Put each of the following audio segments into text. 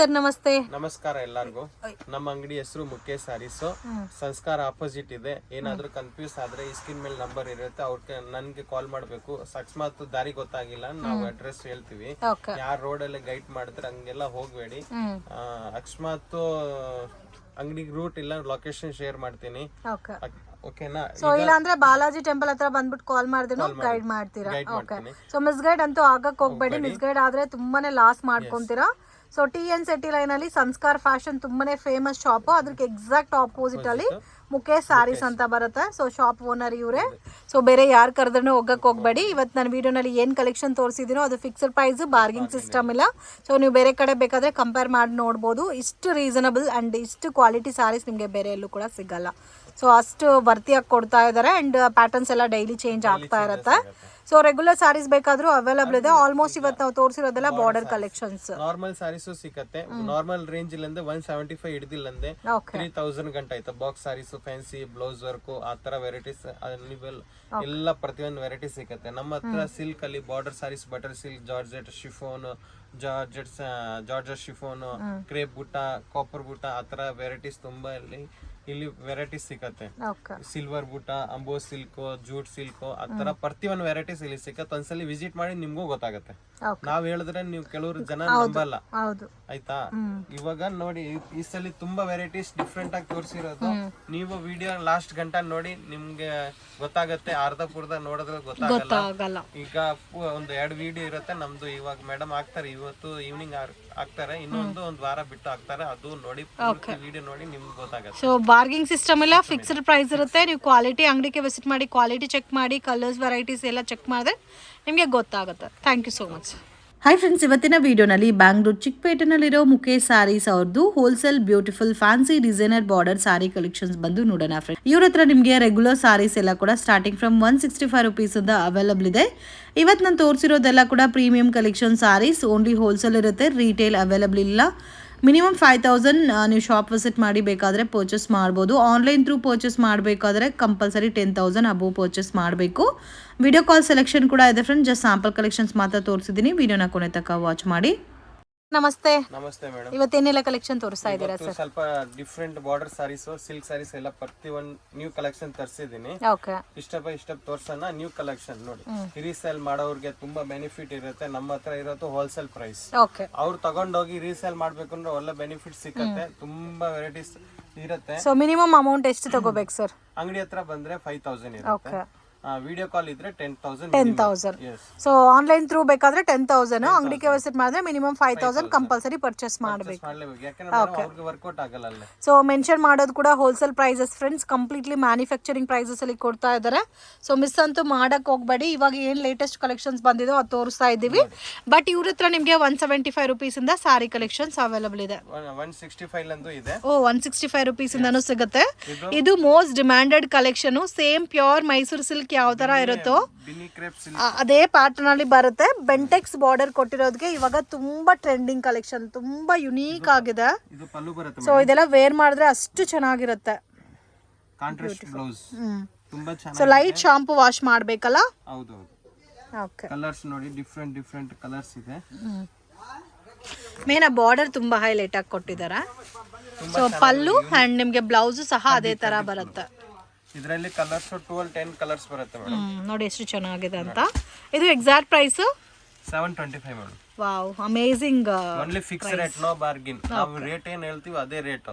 Sir ನಮಸ್ತೆ. ನಮಸ್ಕಾರ ಎಲ್ಲರಿಗೂ. ನಮ್ಮ ಅಂಗಡಿ ಹೆಸರು ಮುಖೇಶ್ ಸ್ಯಾರೀಸ್, ಸಂಸ್ಕಾರ ಆಪೋಸಿಟ್ ಇದೆ. ಏನಾದ್ರೂ ಕನ್ಫ್ಯೂಸ್ ಆದ್ರೆ ಈ ಸ್ಕ್ರೀನ್ ಮೇಲೆ ನಂಬರ್ ಇರುತ್ತೆ, ಅವ್ರಿಗೆ ನನ್ಗೆ ಕಾಲ್ ಮಾಡ್ಬೇಕು. ಅಕಸ್ಮಾತ್ ದಾರಿ ಗೊತ್ತಾಗಿಲ್ಲ ನಾವು ಅಡ್ರೆಸ್ ಹೇಳ್ತೀವಿ, ಯಾರ್ ರೋಡ್ ಅಲ್ಲಿ ಗೈಡ್ ಮಾಡಿದ್ರೆ ಹಂಗೆಲ್ಲ ಹೋಗ್ಬೇಡಿ. ಅಕಸ್ಮಾತ್ ಅಂಗಡಿ ರೂಟ್ ಇಲ್ಲ ಲೊಕೇಶನ್ ಶೇರ್ ಮಾಡ್ತೀನಿ, ಓಕೆನಾ? ಸೊ ಇಲ್ಲ ಅಂದ್ರೆ ಬಾಲಾಜಿ ಟೆಂಪಲ್ ಹತ್ರ ಬಂದ್ಬಿಟ್ಟು ಕಾಲ್ ಮಾಡಿದ್ರು ಗೈಡ್ ಮಾಡ್ತೀರಾ? ಓಕೆ. ಸೊ ಮಿಸ್ ಗೈಡ್ ಅಂತೂ ಆಗಕ್ ಹೋಗ್ಬೇಡಿ, ಮಿಸ್ ಗೈಡ್ ಆದ್ರೆ ತುಂಬಾನೇ ಲಾಸ್ ಮಾಡ್ಕೊಂತೀರಾ. ಸೊ TN City ಲೈನ್ ಅಲ್ಲಿ ಸಂಸ್ಕಾರ ಫ್ಯಾಷನ್ ತುಂಬಾನೇ ಫೇಮಸ್ ಶಾಪ್, ಅದಕ್ಕೆ ಎಕ್ಸಾಕ್ಟ್ ಆಪೋಸಿಟ್ ಅಲ್ಲಿ ಮುಖೇಶ್ ಸ್ಯಾರೀಸ್ ಅಂತ ಬರುತ್ತೆ. ಸೊ ಶಾಪ್ ಓನರ್ ಇವರೇ. ಸೊ ಬೇರೆ ಯಾರು ಕರೆದ್ರೂ ಹೋಗಕ್ಕೆ ಹೋಗ್ಬೇಡಿ. ಇವತ್ತು ನಾನು ವಿಡಿಯೋನಲ್ಲಿ ಏನು ಕಲೆಕ್ಷನ್ ತೋರಿಸಿದ್ದೀನೋ ಅದು ಫಿಕ್ಸ್ಡ್ ಪ್ರೈಸ್, ಬಾರ್ಗಿಂಗ್ ಸಿಸ್ಟಮ್ ಇಲ್ಲ. ಸೊ ನೀವು ಬೇರೆ ಕಡೆ ಬೇಕಾದ್ರೆ ಕಂಪೇರ್ ಮಾಡಿ ನೋಡ್ಬೋದು. ಇಷ್ಟು ರೀಸನಬಲ್ ಆ್ಯಂಡ್ ಇಷ್ಟು ಕ್ವಾಲಿಟಿ ಸ್ಯಾರೀಸ್ ನಿಮಗೆ ಬೇರೆ ಎಲ್ಲೂ ಕೂಡ ಸಿಗಲ್ಲ. ಸೊ ಅಷ್ಟು ವರ್ತಿಯಾಗಿ ಕೊಡ್ತಾ ಇದ್ದಾರೆ ಆ್ಯಂಡ್ ಪ್ಯಾಟರ್ನ್ಸ್ ಎಲ್ಲ ಡೈಲಿ ಚೇಂಜ್ ಆಗ್ತಾ ಇರುತ್ತೆ. ಸೊ ರೆಗ್ಯುಲರ್ ಸ್ಯಾರೀಸ್ ಬೇಕಾದ್ರೂ ಅವೈಲಬಲ್ ಇದೆ. ಆಲ್ಮೋಸ್ಟ್ ಇವತ್ತು ನಾವು ತೋರಿಸಿರೋದೆಲ್ಲ ಬಾರ್ಡರ್ ಕಲೆಕ್ಷನ್ಸ್. ನಾರ್ಮಲ್ ಸ್ಯಾರೀಸ್ ಸಿಕ್ಕತ್ತೆ. ನಾರ್ಮಲ್ ರೇಂಜ್ ಇಲ್ಲಂದ್ರೆ 175 ಹಿಡಿದಿಲ್ಲಂದ್ರೆ 3000 ಗಂಟೆ ಆಯ್ತು. Box sarees, fancy blouse work, ಆ ತರ ವೆರೈಟೀಸ್ ಎಲ್ಲ ಪ್ರತಿಯೊಂದು ವೆರೈಟಿ ಸಿಕ್ಕತ್ತೆ ನಮ್ಮ ಹತ್ರ. ಸಿಲ್ಕ್ ಅಲ್ಲಿ border sarees, butter silk, georgette chiffon, georgette chiffon, crepe butta, copper butta, ಆ ತರ ವೆರೈಟೀಸ್ ತುಂಬಾ ಇಲ್ಲಿ ವೆರೈಟೀಸ್ ಸಿಕ್ಕತ್ತೆ. ಸಿಲ್ವರ್ ಬುಟ್ಟ, ಅಂಬೋ ಸಿಲ್ಕ್, ಜೂಟ್ ಸಿಲ್ಕ್, ಆ ತರ ಪ್ರತಿಯೊಂದು ವೆರೈಟೀಸ್ ಇಲ್ಲಿ ಸಿಕ್ಕತ್ತೆ. ಒಂದ್ಸಲಿ ವಿಸಿಟ್ ಮಾಡಿ ನಿಮ್ಗೂ ಗೊತ್ತಾಗತ್ತೆ. ನಾವ್ ಹೇಳಿದ್ರೆ ನೀವು ಕೆಲವರು ಜನ ನಂಬಲ್ಲ, ಆಯ್ತಾ? ಇವಾಗ ನೋಡಿ ಈ ಸಲ ತುಂಬಾ ವೆರೈಟೀಸ್ ಡಿಫ್ರೆಂಟ್ ಆಗಿ ತೋರಿಸಿರೋದು. ನೀವು ವಿಡಿಯೋ ಲಾಸ್ಟ್ ಗಂಟೆ ನೋಡಿ, ನಿಮ್ಗೆ ಗೊತ್ತಾಗತ್ತೆ. ಅರ್ಧ ಪೂರ್ಧ ನೋಡಿದ್ರೆ ಗೊತ್ತಾಗಲ್ಲ. ಈಗ ಒಂದು 2 ವಿಡಿಯೋ ಇರುತ್ತೆ ನಮ್ದು. ಇವಾಗ ಮೇಡಮ್ ಹಾಕ್ತಾರೆ, ಇವತ್ತು ಈವ್ನಿಂಗ್ ಹಾಕ್ತಾರೆ, ಇನ್ನೊಂದು ಒಂದು ವಾರ ಬಿಟ್ಟು ಹಾಕ್ತಾರೆ. ಅದು ನೋಡಿ ವಿಡಿಯೋ ನೋಡಿ ನಿಮ್ಗೆ ಗೊತ್ತಾಗತ್ತೆ. ಸೊ ಬಾರ್ಗಿಂಗ್ ಸಿಸ್ಟಮ್ ಎಲ್ಲ ಫಿಕ್ಸ್ಡ್ ಪ್ರೈಸ್ ಇರುತ್ತೆ. ನೀವು ಕ್ವಾಲಿಟಿ ಅಂಗಡಿಗೆ ವಿಸಿಟ್ ಮಾಡಿ, ಕ್ವಾಲಿಟಿ ಚೆಕ್ ಮಾಡಿ, ಕಲರ್ಸ್ ವೆರೈಟೀಸ್ ಎಲ್ಲ ಚೆಕ್ ಮಾಡಿದ್ರೆ ನಿಮಗೆ ಗೊತ್ತಾಗುತ್ತೆ. Thank you so much. Hi friends, ಇವತ್ತಿನ ವಿಡಿಯೋನಲ್ಲಿ ಬ್ಯಾಂಗ್ಳೂರ್ ಚಿಕ್ಕಪೇಟೆನಲ್ಲಿರೋ ಮುಖೇಶ್ ಸ್ಯಾರೀಸ್ ಅವ್ರದ್ದು wholesale beautiful fancy designer border saree collections ಬಂದು ನೋಡೋಣ ಫ್ರೆಂಡ್ಸ್. ಇವ್ರ ಹತ್ರ ನಿಮಗೆ ರೆಗ್ಯುಲರ್ ಸ್ಯಾರೀಸ್ ಎಲ್ಲ ಕೂಡ ಸ್ಟಾರ್ಟಿಂಗ್ ಫ್ರಮ್ 165 ರುಪೀಸ್ ಇಂದ ಅವೈಲಬಲ್ ಇದೆ. ಇವತ್ತು ನಾನು ತೋರಿಸಿರೋದೆಲ್ಲ ಕೂಡ premium collection sarees. Only wholesale ಇರುತ್ತೆ, ರೀಟೇಲ್ ಅವೈಲಬಲ್ ಇಲ್ಲ. ಮಿನಿಮಮ್ 5000 ನೀವು ಶಾಪ್ ವಿಸಿಟ್ ಮಾಡಿ ಬೇಕಾದರೆ ಪರ್ಚೇಸ್ ಮಾಡ್ಬೋದು. ಆನ್ಲೈನ್ ಥ್ರೂ ಪರ್ಚೇಸ್ ಮಾಡಬೇಕಾದ್ರೆ ಕಂಪಲ್ಸರಿ 10,000 ಅಬೋವ್ ಪರ್ಚೇಸ್ ಮಾಡಬೇಕು. ವಿಡಿಯೋ ಕಾಲ್ ಸೆಲೆಕ್ಷನ್ ಕೂಡ ಇದೆ ಫ್ರೆಂಡ್. ಜಸ್ಟ್ ಸ್ಯಾಂಪಲ್ ಕಲೆಕ್ಷನ್ಸ್ ಮಾತ್ರ ತೋರಿಸಿದ್ದೀನಿ. ವಿಡಿಯೋನ ಕೊನೆ ತನಕ ವಾಚ್ ಮಾಡಿ. ನಮಸ್ತೆ. ನಮಸ್ತೆ ಮೇಡಮ್. ಇವತ್ತೇನೆಲ್ಲ ಕಲೆಕ್ಷನ್ ತೋರಿಸ್ತಾ ಇದ್ದೀರಾ ಸರ್? ಸ್ವಲ್ಪ different border sarees, silk sarees ಎಲ್ಲ ಪ್ರತಿಯೊಂದು ನ್ಯೂ ಕಲೆಕ್ಷನ್ ತರಿಸಿದ್ದೀನಿ. ಇಷ್ಟ ತೋರ್ಸೋಣ. ನ್ಯೂ ಕಲೆಕ್ಷನ್ ನೋಡಿ, ರೀಸೇಲ್ ಮಾಡೋರ್ಗೆ ತುಂಬಾ ಬೆನಿಫಿಟ್ ಇರುತ್ತೆ. ನಮ್ಮ ಹತ್ರ ಇರೋದು ಹೋಲ್ಸೇಲ್ ಪ್ರೈಸ್. ಅವ್ರು ತಗೊಂಡೋಗಿ ರೀಸೇಲ್ ಮಾಡ್ಬೇಕು ಅಂದ್ರೆ ಒಳ್ಳೆ ಬೆನಿಫಿಟ್ ಸಿಕ್ಕತ್ತೆ. ತುಂಬಾ ವೆರೈಟೀಸ್ ಇರುತ್ತೆ. ಸೊ ಮಿನಿಮಮ್ ಅಮೌಂಟ್ ಎಷ್ಟು ತಗೋಬೇಕು ಸರ್? ಅಂಗಡಿ ಹತ್ರ ಬಂದ್ರೆ 5000 ಇರುತ್ತೆ. ವಿಡಿಯೋ ಕಾಲ್ ಇದ್ರೆ 10,000. ಸೊ ಆನ್ಲೈನ್ ಥ್ರೂ ಬೇಕಾದ್ರೆ 10,000, ಅಂಗಡಿಗೆ ವಿಸಿಟ್ ಮಾಡಿದ್ರೆ ಮಿನಿಮಮ್ 5,000 ಕಂಪಲ್ಸರಿ ಪರ್ಚೇಸ್ ಮಾಡಬೇಕು. ವರ್ಕೌಟ್ ಆಗಲ್ಲ. ಸೊ ಮೆನ್ಷನ್ ಮಾಡೋದು ಕೂಡ wholesale prices friends, completely manufacturing prices ಅಲ್ಲಿ ಕೊಡ್ತಾ ಇದ್ದಾರೆ. ಸೊ ಮಿಸ್ ಅಂತೂ ಮಾಡಕ್ ಹೋಗ್ಬೇಡಿ. ಇವಾಗ ಏನ್ ಲೇಟೆಸ್ಟ್ ಕಲೆಕ್ಷನ್ಸ್ ಬಂದಿದೋ ಅದು ತೋರಿಸ್ತಾ ಇದ್ದೀವಿ. ಬಟ್ ಇವ್ರ ಹತ್ರ ನಿಮಗೆ 175 ರುಪೀಸ್ ಇಂದ ಸ್ಯಾರಿ ಕಲೆಕ್ಷನ್ಸ್ ಅವೈಲಬಲ್ ಇದೆ. 165 ಇದೆ. 165 ರುಪೀಸ್ ಇಂದನೂ ಸಿಗುತ್ತೆ. ಇದು most demanded collection. Same pure Mysuru silk ಯಾವ ತರ ಇರುತ್ತೋ ಅದೇ ಪ್ಯಾಟರ್ನ್ ಅಲ್ಲಿ ಬರುತ್ತೆ. ಬೆಂಟೆಕ್ಸ್ ಬಾರ್ಡರ್ ಕೊಟ್ಟಿರೋದಕ್ಕೆ ಇವಾಗ ತುಂಬಾ ಟ್ರೆಂಡಿಂಗ್ ಕಲೆಕ್ಷನ್, ತುಂಬಾ ಯುನೀಕ್ ಆಗಿದೆ. ಸೊ ಇದೆಲ್ಲ ವೇರ್ ಮಾಡಿದ್ರೆ ಅಷ್ಟು ಚೆನ್ನಾಗಿರುತ್ತೆ. ಸೊ ಲೈಟ್ ಶಾಂಪು ವಾಶ್ ಮಾಡ್ಬೇಕಲ್ಲ? ಕಲರ್ಸ್ ನೋಡಿ, ಡಿಫ್ರೆಂಟ್ ಕಲರ್ಸ್ ಇದೆ. ಮೇನ್ ಬಾರ್ಡರ್ ತುಂಬಾ ಹೈಲೈಟ್ ಆಗಿ ಕೊಟ್ಟಿದ್ದಾರೆ. ಸೊ ಪಲ್ಲು ಅಂಡ್ ನಿಮ್ಗೆ ಬ್ಲೌಸ್ ಸಹ ಅದೇ ತರ ಬರುತ್ತೆ. ಇದರಲ್ಲಿ ಕಲರ್ಸ್ 10 ಕಲರ್ಸ್ ಬರುತ್ತೆ ಮೇಡಮ್. ನೋಡಿ ಎಷ್ಟು ಚೆನ್ನಾಗಿದೆ ಅಂತ. ಇದು exact price 725 madam. Wow, amazing. Only fix rate, no bargain. ನಾವು ರೇಟ್ ಏನ್ ಹೇಳ್ತೀವಿ ಅದೇ ರೇಟ್.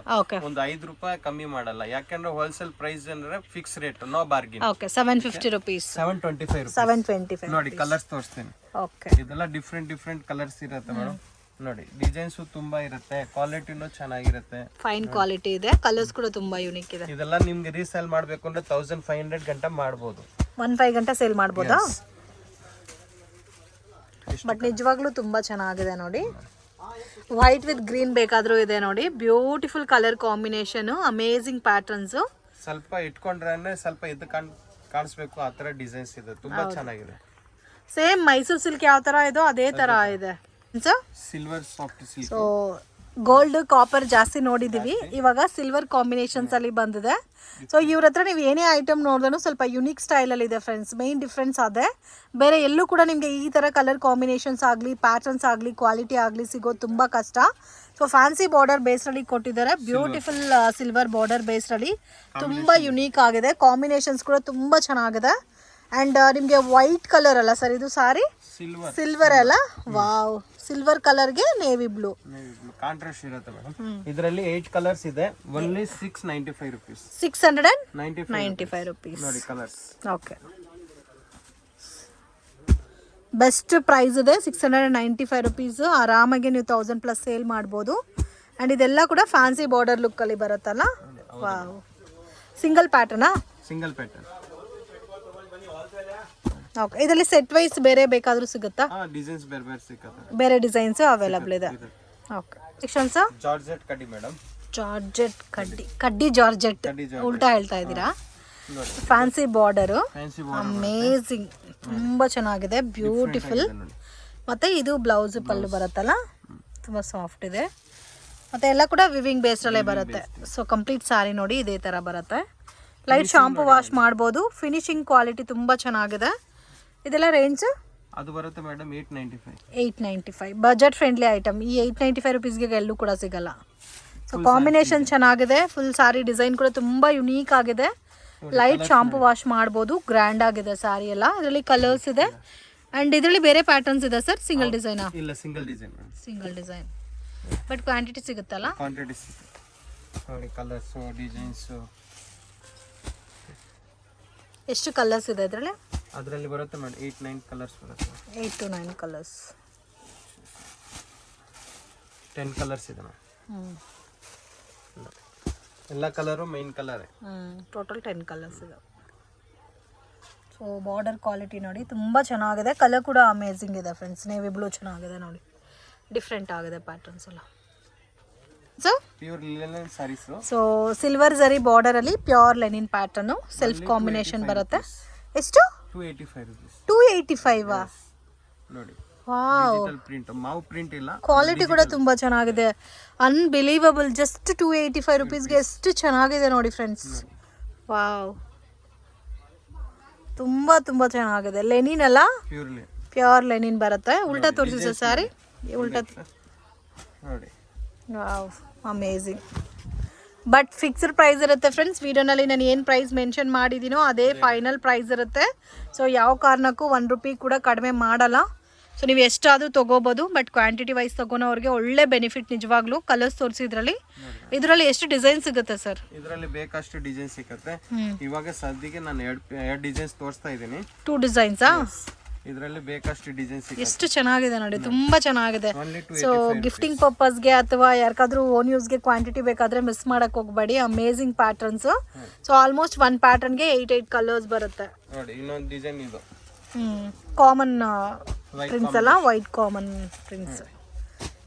ಒಂದು 5 ರೂಪಾಯಿ ಕಮ್ಮಿ ಮಾಡಲ್ಲ. ಯಾಕಂದ್ರೆ ಹೋಲ್ಸೇಲ್ ಪ್ರೈಸ್ ಅಂದ್ರೆ fix rate, no bargain. Okay, 750 rupees. 725 ನೋಡಿ ಕಲರ್ಸ್ ತೋರಿಸ್ತೀನಿ. ಓಕೆ, ಇದೆಲ್ಲ ಡಿಫ್ರೆಂಟ್ ಕಲರ್ಸ್ ಇರುತ್ತೆ ಮೇಡಮ್. ನೋಡಿ ಡಿಸೈನ್ಸ್ ತುಂಬಾ ಇರುತ್ತೆ, ಕ್ವಾಲಿಟಿನೂ ಚೆನ್ನಾಗಿರುತ್ತೆ, ಫೈನ್ ಕ್ವಾಲಿಟಿ ಇದೆ. ಕಲರ್ಸ್ ಕೂಡ ತುಂಬಾ ಯೂನಿಕ್ ಇದೆ. ಇದೆಲ್ಲ ನಿಮ್ಗೆ ರೀಸೇಲ್ ಮಾಡ್ಬೇಕು ಅಂದ್ರೆ 1500 ಗಂಟೆ ಮಾಡಬಹುದು. 15 ಗಂಟೆ ಸೇಲ್ ಮಾಡಬಹುದಾ? ಬಟ್ ನಿಜವಾಗ್ಲೂ ತುಂಬಾ ಚೆನ್ನಾಗಿದೆ ನೋಡಿ. ವೈಟ್ ವಿತ್ ಗ್ರೀನ್ ಬೇಕಾದ್ರೂ ಇದೆ ನೋಡಿ. Beautiful colour combination, amazing patterns. ಸ್ವಲ್ಪ ಇಟ್ಕೊಂಡ್ರೆ ಸ್ವಲ್ಪ ಇದು ಕಾಣಿಸ್ಬೇಕು, ಆ ತರ ಡಿಸೈನ್ಸ್ ಇದೆ. ತುಂಬಾ ಚೆನ್ನಾಗಿದೆ. ಸೇಮ್ ಮೈಸೂರು ಸಿಲ್ಕ್ ಯಾವ ತರ ಇದೋ ಅದೇ ತರ ಇದೆ. Silver soft silk. So gold copper ಜಾಸ್ತಿ ನೋಡಿದೀವಿ, ಇವಾಗ ಸಿಲ್ವರ್ ಕಾಂಬಿನೇಷನ್ಸ್ ಅಲ್ಲಿ ಬಂದಿದೆ. ಸೊ ಇವ್ರ ಹತ್ರ ನೀವು ಏನೇ ಐಟಮ್ ನೋಡಿದ್ರು ಸ್ವಲ್ಪ ಯುನೀಕ್ ಸ್ಟೈಲ್ ಅಲ್ಲಿ ಇದೆ ಫ್ರೆಂಡ್ಸ್. ಮೇನ್ ಡಿಫ್ರೆನ್ಸ್ ಅದೇ, ಬೇರೆ ಎಲ್ಲೂ ಕೂಡ ನಿಮಗೆ ಈ ತರ ಕಲರ್ ಕಾಂಬಿನೇಷನ್ಸ್ ಆಗಲಿ, ಪ್ಯಾಟರ್ನ್ಸ್ ಆಗಲಿ, ಕ್ವಾಲಿಟಿ ಆಗಲಿ ಸಿಗೋದು ತುಂಬ ಕಷ್ಟ. ಸೊ ಫ್ಯಾನ್ಸಿ ಬಾರ್ಡರ್ ಬೇಸ್ರಲ್ಲಿ ಕೊಟ್ಟಿದ್ದಾರೆ, ಬ್ಯೂಟಿಫುಲ್ ಸಿಲ್ವರ್ ಬಾರ್ಡರ್ ಬೇಸ್ರಲ್ಲಿ ತುಂಬ ಯುನೀಕ್ ಆಗಿದೆ. ಕಾಂಬಿನೇಷನ್ಸ್ ಕೂಡ ತುಂಬ ಚೆನ್ನಾಗಿದೆ. ಆ್ಯಂಡ್ ನಿಮಗೆ ವೈಟ್ ಕಲರ್ ಅಲ್ಲ ಸರ್ ಇದು ಸಾರಿ, ಸಿಲ್ವರ್ ಅಲ್ಲ, ವಾವ್, ಸಿಲ್ವರ್ ಕಲರ್ಗೆ ನೇವಿ ಬ್ಲೂ ಕಾಂಟ್ರಾಸ್ಟ್ ಇರುತ್ತೆ ಮೇಡಮ್. ಇದರಲ್ಲಿ 8 ಕಲರ್ಸ್ ಇದೆ. Only 695 rupees. 695 rupees ನೋಡಿ ಕಲರ್ಸ್. ಓಕೆ, ಬೆಸ್ಟ್ ಪ್ರೈಸ್ ಇದೆ 695 rupees. ಆರಾಮಾಗಿ ನೀವು 1000+ ಸೇಲ್ ಮಾಡ್ಬೋದು. ಆ್ಯಂಡ್ ಇದೆಲ್ಲ ಕೂಡ ಫ್ಯಾನ್ಸಿ ಬಾರ್ಡರ್ ಲುಕ್ಕಲ್ಲಿ ಬರುತ್ತಲ್ಲ. ವಾವ್, ಸಿಂಗಲ್ ಪ್ಯಾಟರ್ನಾ? Single pattern. ಓಕೆ, ಇದರಲ್ಲಿ ಸೆಟ್ ವೈಸ್ ಬೇರೆ ಬೇಕಾದರೂ ಸಿಗುತ್ತಾ? ಡಿಸೈನ್ಸ್ ಬೇರೆ ಬೇರೆ ಸಿಗುತ್ತೆ, ಬೇರೆ ಡಿಸೈನ್ಸ್ ಅವೈಲಬಲ್ ಇದೆ. ಓಕೆ, ಸೆಕ್ಷನ್ಸ್ ಜಾರ್ಜೆಟ್ ಕಡ್ಡಿ ಮೇಡಮ್. ಜಾರ್ಜೆಟ್ ಕಡ್ಡಿ ಜಾರ್ಜೆಟ್ ಉಲ್ಟಾ ಹೇಳ್ತಾ ಇದ್ದೀರಾ? ಫ್ಯಾನ್ಸಿ ಬಾರ್ಡರು, ಅಮೇಝಿಂಗ್, ತುಂಬ ಚೆನ್ನಾಗಿದೆ, ಬ್ಯೂಟಿಫುಲ್. ಮತ್ತು ಇದು ಬ್ಲೌಸ್ ಪಲ್ಲು ಬರುತ್ತಲ್ಲ, ತುಂಬ ಸಾಫ್ಟ್ ಇದೆ. ಮತ್ತು ಎಲ್ಲ ಕೂಡ ವಿವಿಂಗ್ ಬೇಸ್ಡಲ್ಲೇ ಬರುತ್ತೆ. ಸೊ ಕಂಪ್ಲೀಟ್ ಸ್ಯಾರಿ ನೋಡಿ ಇದೇ ಥರ ಬರುತ್ತೆ. ಲೈಟ್ ಶಾಂಪು ವಾಶ್ ಮಾಡ್ಬೋದು. ಫಿನಿಶಿಂಗ್ ಕ್ವಾಲಿಟಿ ತುಂಬ ಚೆನ್ನಾಗಿದೆ. ಇದೆಲ್ಲ ರೇಂಜ್ ಅದು ಬರುತ್ತೆ ಮೇಡಮ್ 895. Budget friendly item. ಈ 895 rupeesಗೆ ಎಲ್ಲೂ ಕೂಡ ಸಿಗಲ್ಲ. ಸೊ ಕಾಂಬಿನೇಷನ್ ಚೆನ್ನಾಗಿದೆ. ಫುಲ್ ಸ್ಯಾರಿ ಡಿಸೈನ್ ಕೂಡ ತುಂಬ ಯುನೀಕ್ ಆಗಿದೆ. ಲೈಟ್ ಶಾಂಪು ವಾಶ್ ಮಾಡ್ಬೋದು. ಗ್ರ್ಯಾಂಡ್ ಆಗಿದೆ ಸ್ಯಾರಿ ಎಲ್ಲ. ಇದರಲ್ಲಿ ಕಲರ್ಸ್ ಇದೆ. ಆ್ಯಂಡ್ ಇದರಲ್ಲಿ ಬೇರೆ ಪ್ಯಾಟರ್ನ್ಸ್ ಇದೆ ಸರ್? ಸಿಂಗಲ್ ಡಿಸೈನಾ? ಇಲ್ಲ, single design. Single design, but quantity ಸಿಗುತ್ತಲ್ಲ? ಕ್ವಾಂಟಿಟಿ ಸಿಗುತ್ತೆ ನೋಡಿ. ಕಲರ್ಸ್, ಡಿಸೈನ್ಸ್ ಎಷ್ಟು ಕಲರ್ಸ್ ಇದೆ ಇದರಲ್ಲಿ? ಅದರಲ್ಲಿ ಬರುತ್ತೆ ಮೇಡಮ್ 8-9 ಕಲರ್ಸ್ ಬರುತ್ತೆ. 8 to 9 ಕಲರ್ಸ್. 10 ಕಲರ್ಸ್ ಇದೆ ಮೇಡಮ್. ಎಲ್ಲ colour main colour. Total 10 colours ಇದೆ. ಸೊ ಬಾರ್ಡರ್ ಕ್ವಾಲಿಟಿ ನೋಡಿ ತುಂಬ ಚೆನ್ನಾಗಿದೆ. ಕಲರ್ ಕೂಡ ಅಮೇಝಿಂಗ್ ಇದೆ ಫ್ರೆಂಡ್ಸ್. ನೇವಿ ಬ್ಲೂ ಚೆನ್ನಾಗಿದೆ ನೋಡಿ, ಡಿಫ್ರೆಂಟ್ ಆಗಿದೆ ಪ್ಯಾಟರ್ನ್ಸ್ ಎಲ್ಲ. So pure linen sarees. So silver zari ಬಾರ್ಡರಲ್ಲಿ pure linen pattern, self combination ಬರುತ್ತೆ. ಎಷ್ಟು? 285 rupees. 285 ನೋಡಿ. ವಾವ್, ಡಿಜಿಟಲ್ ಪ್ರಿಂಟ್, ಮಾವು ಪ್ರಿಂಟ್ ಇಲ್ಲ. ಕ್ವಾಲಿಟಿ ಕೂಡ ತುಂಬ ಚೆನ್ನಾಗಿದೆ. ಅನ್ಬಿಲೀವಬಲ್. ಜಸ್ಟ್ 285 rupeesಗೆ ಎಷ್ಟು ಚೆನ್ನಾಗಿದೆ ನೋಡಿ ಫ್ರೆಂಡ್ಸ್. ವಾವ್, ತುಂಬ ತುಂಬ ಚೆನ್ನಾಗಿದೆ. ಲೆನಿನ್ ಅಲ್ಲ, ಪ್ಯೂರ್ ಲೆನಿನ್ ಬರುತ್ತೆ. ಉಲ್ಟಾ ತೋರಿಸಿ ಸ್ಯಾರಿ, ಉಲ್ಟಾ ನೋಡಿ. Wow, amazing. But fixed price ಇರುತ್ತೆ ಫ್ರೆಂಡ್ಸ್. ವಿಡಿಯೋನಲ್ಲಿ ನಾನು ಏನು ಪ್ರೈಸ್ ಮೆನ್ಷನ್ ಮಾಡಿದ್ದೀನೋ ಅದೇ ಫೈನಲ್ ಪ್ರೈಸ್ ಇರುತ್ತೆ. ಸೊ ಯಾವ ಕಾರಣಕ್ಕೂ 1 ರೂಪಿ ಕೂಡ ಕಡಿಮೆ ಮಾಡಲ್ಲ. ಸೊ ನೀವು ಎಷ್ಟಾದರೂ ತೊಗೋಬೋದು. ಬಟ್ ಕ್ವಾಂಟಿಟಿ ವೈಸ್ ತೊಗೊಳೋರಿಗೆ ಒಳ್ಳೆ ಬೆನಿಫಿಟ್ ನಿಜವಾಗ್ಲೂ. ಕಲರ್ಸ್ ತೋರಿಸಿದ್ರಲ್ಲಿ ಇದರಲ್ಲಿ ಎಷ್ಟು ಡಿಸೈನ್ ಸಿಗುತ್ತೆ ಸರ್? ಇದರಲ್ಲಿ ಬೇಕಷ್ಟು ಡಿಸೈನ್ ಸಿಗುತ್ತೆ. ಇವಾಗ ಸದ್ಯಕ್ಕೆ ನಾನು 2 ಡಿಸೈನ್ಸ್ ತೋರಿಸ್ತಾ ಇದ್ದೀನಿ. 2 ಡಿಸೈನ್ಸಾ? ಇದರಲ್ಲಿ ಬೇಕಷ್ಟು ಡಿಸೈನ್ ಸಿಗುತ್ತೆ. ಎಷ್ಟು ಚೆನ್ನಾಗಿದೆ ನೋಡಿ, ತುಂಬ ಚೆನ್ನಾಗಿದೆ. ಸೊ ಗಿಫ್ಟಿಂಗ್ ಪರ್ಪಸ್ಗೆ ಅಥವಾ ಯಾರಿಗಾದ್ರೂ ಓನ್ ಯೂಸ್ಗೆ ಕ್ವಾಂಟಿಟಿ ಬೇಕಾದರೆ ಮಿಸ್ ಮಾಡೋಕ್ಕೆ ಹೋಗಬೇಡಿ. Amazing patterns. So almost 1 ಪ್ಯಾಟರ್ನ್ಗೆ 8 colours ಬರುತ್ತೆ ನೋಡಿ. ಇನ್ನೊಂದು ಡಿಸೈನ್ ಇದು ಕಾಮನ್ ಪ್ರಿಂಟ್ಸ್ ಅಲ್ಲ, ವೈಟ್ ಕಾಮನ್ ಪ್ರಿಂಟ್ಸ್.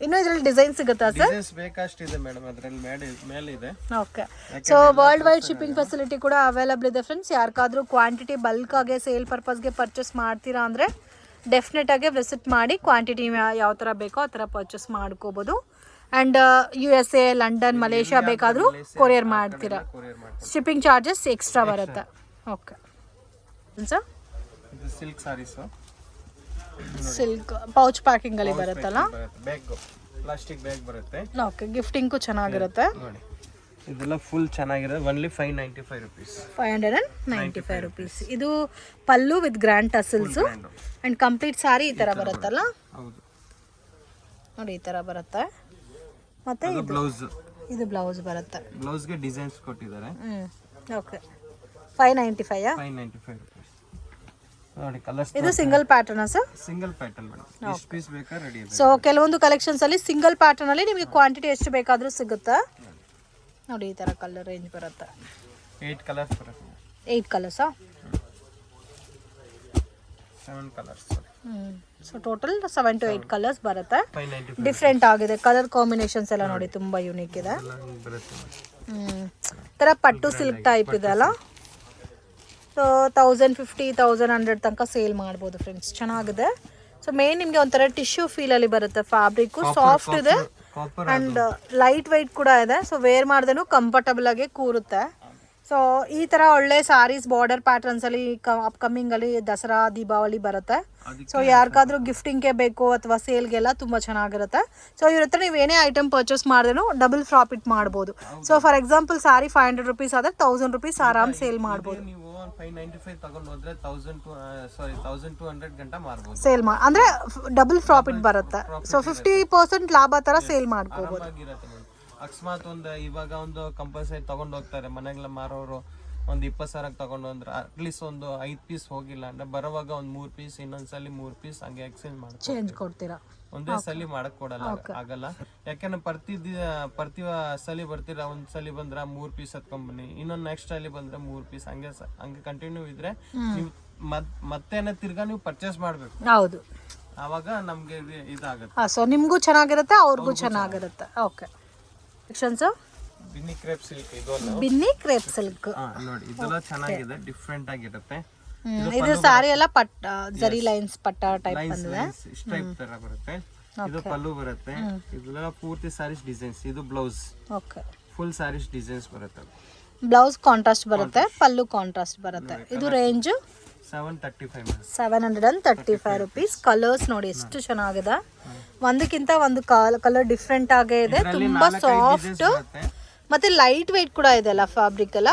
ಇನ್ನು ಇದರಲ್ಲಿ ಡಿಸೈನ್ ಸಿಗುತ್ತಾ ಸರ್? ಡಿಸೈನ್ಸ್ ಬೇಕಷ್ಟು ಇದೆ ಮೇಡಮ್. ಅದರಲ್ಲಿ ಮೇಲೆ ಇದೆ. Okay. So world wide shipping facility ಕೂಡ ಅವೈಲಬಲ್ ಇದೆ ಫ್ರೆಂಡ್ಸ್. ಯಾರಿಗಾದ್ರೂ ಕ್ವಾಂಟಿಟಿ ಬಲ್ಕ್ ಆಗಿ ಸೇಲ್ ಪರ್ಪಸ್ಗೆ ಪರ್ಚೇಸ್ ಮಾಡ್ತೀರಾ ಅಂದರೆ ಡೆಫಿನೆಟ್ ಆಗಿ ವಿಸಿಟ್ ಮಾಡಿ. ಕ್ವಾಂಟಿಟಿ ಯಾವ ಥರ ಬೇಕೋ ಆ ಥರ ಪರ್ಚೇಸ್ ಮಾಡ್ಕೋಬೋದು. ಆ್ಯಂಡ್ USA, ಲಂಡನ್, ಮಲೇಷ್ಯಾ ಬೇಕಾದರೂ ಕೊರಿಯರ್ ಮಾಡ್ತೀರಾ. ಶಿಪ್ಪಿಂಗ್ ಚಾರ್ಜಸ್ ಎಕ್ಸ್ಟ್ರಾ ಬರುತ್ತೆ. Okay sir. ಇದು silk sarees, silk pouch packing ಅಲ್ಲಿ ಬರುತ್ತಲ್ಲ. ಬ್ಯಾಗ್, ಪ್ಲಾಸ್ಟಿಕ್ ಬ್ಯಾಗ್ ಬರುತ್ತೆ. ಓಕೆ, ಗಿಫ್ಟಿಂಗ್ ಚೆನ್ನಾಗಿರುತ್ತೆ ನೋಡಿ. ಇದೆಲ್ಲ ಫುಲ್ ಚೆನ್ನಾಗಿರುತ್ತೆ. Only 595 rupees. 595 rupees. ಇದು pallu with grand tassels and complete sari ಈ ತರ ಬರುತ್ತಲ್ಲ. ಹೌದು ನೋಡಿ, ಈ ತರ ಬರುತ್ತೆ. ಮತ್ತೆ ಇದು ಬ್ಲೌಸ್. ಇದು ಬ್ಲೌಸ್ ಬರುತ್ತೆ. ಬ್ಲೌಸ್ ಗೆ ಡಿಸೈನ್ಸ್ ಕೊಟ್ಟಿದ್ದಾರೆ. ಓಕೆ, 595. 595 rupees. ನೋಡಿ ಕಲರ್ಸ್. ಇದು single pattern sir? Single pattern madam. ಎಷ್ಟು ಪೀಸ್ ಬೇಕಾ ರೆಡಿ ಇದೆ. ಸೊ ಕೆಲವೊಂದು ಕಲೆಕ್ಷನ್ಸ್ ಅಲ್ಲಿ ಸಿಂಗಲ್ ಪ್ಯಾಟರ್ನ್ ಅಲ್ಲಿ ನಿಮಗೆ ಕ್ವಾಂಟಿಟಿ ಎಷ್ಟು ಬೇಕಾದರೂ ಸಿಗುತ್ತೆ ನೋಡಿ. ಈ ತರ ಕಲರ್ ರೇಂಜ್ ಬರುತ್ತೆ. 8 ಕಲರ್ಸ್ ಬರುತ್ತೆ. 8 ಕಲರ್ಸಾ? 7 colours. So total 7 to 8 colours ಬರುತ್ತೆ. 595. ಡಿಫ್ರೆಂಟ್ ಆಗಿದೆ. ಕಲರ್ ಕಾಂಬಿನೇಷನ್ಸ್ ಎಲ್ಲ ನೋಡಿ ತುಂಬಾ ಯೂನಿಕ್ ಇದೆ. ತರ ಪಟ್ಟು ಸಿಲ್ಕ್ ಟೈಪ್ ಇದೆ ಅಲ್ಲ. ಸೊ 1050, 1100 ತನಕ ಸೇಲ್ ಮಾಡ್ಬೋದು ಫ್ರೆಂಡ್ಸ್. ಚೆನ್ನಾಗಿದೆ. ಸೊ ಮೇನ್ ನಿಮಗೆ ಒಂಥರ ಟಿಶ್ಯೂ ಫೀಲಲ್ಲಿ ಬರುತ್ತೆ. ಫ್ಯಾಬ್ರಿಕ್ಕು ಸಾಫ್ಟ್ ಇದೆ ಆ್ಯಂಡ್ ಲೈಟ್ ವೆಯ್ಟ್ ಕೂಡ ಇದೆ. ಸೊ ವೇರ್ ಮಾಡ್ದೇನು ಕಂಫರ್ಟಬಲ್ ಆಗಿ ಕೂರುತ್ತೆ. ಸೊ ಈ ತರ ಒಳ್ಳೆ ಸಾರೀಸ್ ಬಾರ್ಡರ್ ಪ್ಯಾಟರ್ನ್ಸ್ ಅಲ್ಲಿ ಅಪ್ಕಮಿಂಗ್ ಅಲ್ಲಿ ದಸರಾ ದೀಪಾವಳಿ ಬರುತ್ತೆ. ಸೊ ಯಾರಿಗಾದ್ರೂ ಗಿಫ್ಟಿಂಗ್ಗೆ ಬೇಕು ಅಥವಾ ಸೇಲ್ಗೆಲ್ಲ ತುಂಬಾ ಚೆನ್ನಾಗಿರುತ್ತೆ. ಸೊ ಇವ್ರ ಹತ್ರ ನೀವು ಏನೇ ಐಟಮ್ ಪರ್ಚೇಸ್ ಮಾಡಿದ್ರೂ ಡಬಲ್ ಪ್ರಾಫಿಟ್ ಮಾಡ್ಬೋದು. So for example sorry 500 rupees ಆದ್ರೆ 1000 rupees ಆರಾಮ್ ಸೇಲ್ ಮಾಡ್ಬೋದು. ನೀವು 595 ತಗೊಂಡು ಹೋದ್ರೆ 1200 ಗಂಟ ಮಾರ್ಬೋದು. ಸೇಲ್ ಅಂದ್ರೆ ಡಬಲ್ ಪ್ರಾಫಿಟ್ ಬರುತ್ತೆ. ಸೊ 50% ಲಾಭ ತರ ಸೇಲ್ ಮಾಡ್ಕೋಬಹುದು. ಅಕಸ್ಮಾತ್ ಇವಾಗ ಒಂದು ಕಂಪಲ್ಸರಿ ತಗೊಂಡು ಹೋಗ್ತಾರೆ ಮನೆಗೆಲ್ಲ ಮಾರೋರು, ಒಂದು 20,000 ತಗೊಂಡು ಅಂದ್ರೆ ಅಟ್ಲೀಸ್ಟ್ ಒಂದು 5 ಪೀಸ್ ಹೋಗಿಲ್ಲ ಅಂದ್ರೆ ಬರೋವಾಗ ಒಂದು 3 ಪೀಸ್ ಇನ್ನೊಂದ್ಸಲಿ 3 ಪೀಸ್ ಹಂಗೆ ಎಕ್ಸ್ಚೇಂಜ್ ಮಾಡ್ತಾರೆ. ಚೇಂಜ್ ಕೊಡ್ತೀರಾ? ಒಂದೇ ಸಲಿ ಮಾಡಕ್ ಕೊಡಲ್ಲ, ಆಗಲ್ಲ. ಯಾಕಂದ್ರೆ ಪ್ರತಿ ಸಲಿ ಬರ್ತೀರಾ, ಒಂದ್ ಸಲಿ ಬಂದ್ರ 3 ಪೀಸ್ ಹತ್ಕೊಂಡ್ ಬನ್ನಿ, ಇನ್ನೊಂದ್ ನೆಕ್ಸ್ಟ್ ಅಲ್ಲಿ ಬಂದ್ರೆ 3 ಪೀಸ್, ಹಂಗೆ ಕಂಟಿನ್ಯೂ ಇದ್ರೆ ನೀವು ಮತ್ತೆ ತಿರ್ಗಾ ನೀವು ಪರ್ಚೇಸ್ ಮಾಡ್ಬೇಕು. ಹೌದು, ಆವಾಗ ನಮ್ಗೆ ಇದಾಗುತ್ತೆ. ಸೊ ನಿಮ್ಗೂ ಚೆನ್ನಾಗಿರುತ್ತೆ, ಅವ್ರಿಗೂ ಚೆನ್ನಾಗಿರುತ್ತೆ. ಓಕೆ, ಬಿನ್ನಿ ಕ್ರೇಪ್ ಸಿಲ್ಕ್ ಇದು ಬಿನ್ನಿ ಕ್ರೇಪ್ ಸಿಲ್ಕ್ ನೋಡಿ, ಇದೆಲ್ಲ ಚೆನ್ನಾಗಿದೆ, ಡಿಫ್ರೆಂಟ್ ಆಗಿರುತ್ತೆ. ಇದು ಸಾರಿ ಎಲ್ಲ ಜರಿ ಲೈನ್ಸ್ ಪಟ್ಟ ಟೈಪ್ ಬಂದಿದೆ, ಸ್ಟ್ರೈಪ್ ತರ ಬರುತ್ತೆ. ಇದು ಪಲ್ಲು ಬರುತ್ತೆ. ಇದೆಲ್ಲ ಪೂರ್ತಿ ಸಾರೀಸ್ ಡಿಸೈನ್ಸ್. ಇದು blouse. Okay, full sarees designs ಬರುತ್ತೆ. ಬ್ಲೌಸ್ ಕಾಂಟ್ರಾಸ್ಟ್ ಬರುತ್ತೆ, ಪಲ್ಲು ಕಾಂಟ್ರಾಸ್ಟ್ ಬರುತ್ತೆ. ಇದು ರೇಂಜ್ 735 rupees. ಕಲರ್ಸ್ ನೋಡಿ ಎಷ್ಟು ಚೆನ್ನಾಗಿದೆ, ಒಂದಕ್ಕಿಂತ ಒಂದು ಕಲರ್ ಡಿಫ್ರೆಂಟ್ ಆಗೇ ಇದೆ. ತುಂಬಾ ಸಾಫ್ಟ್ ಮತ್ತೆ ಲೈಟ್ ವೆಯ್ಟ್ ಕೂಡ ಇದೆ ಅಲ್ಲ ಫ್ಯಾಬ್ರಿಕ್ ಎಲ್ಲ.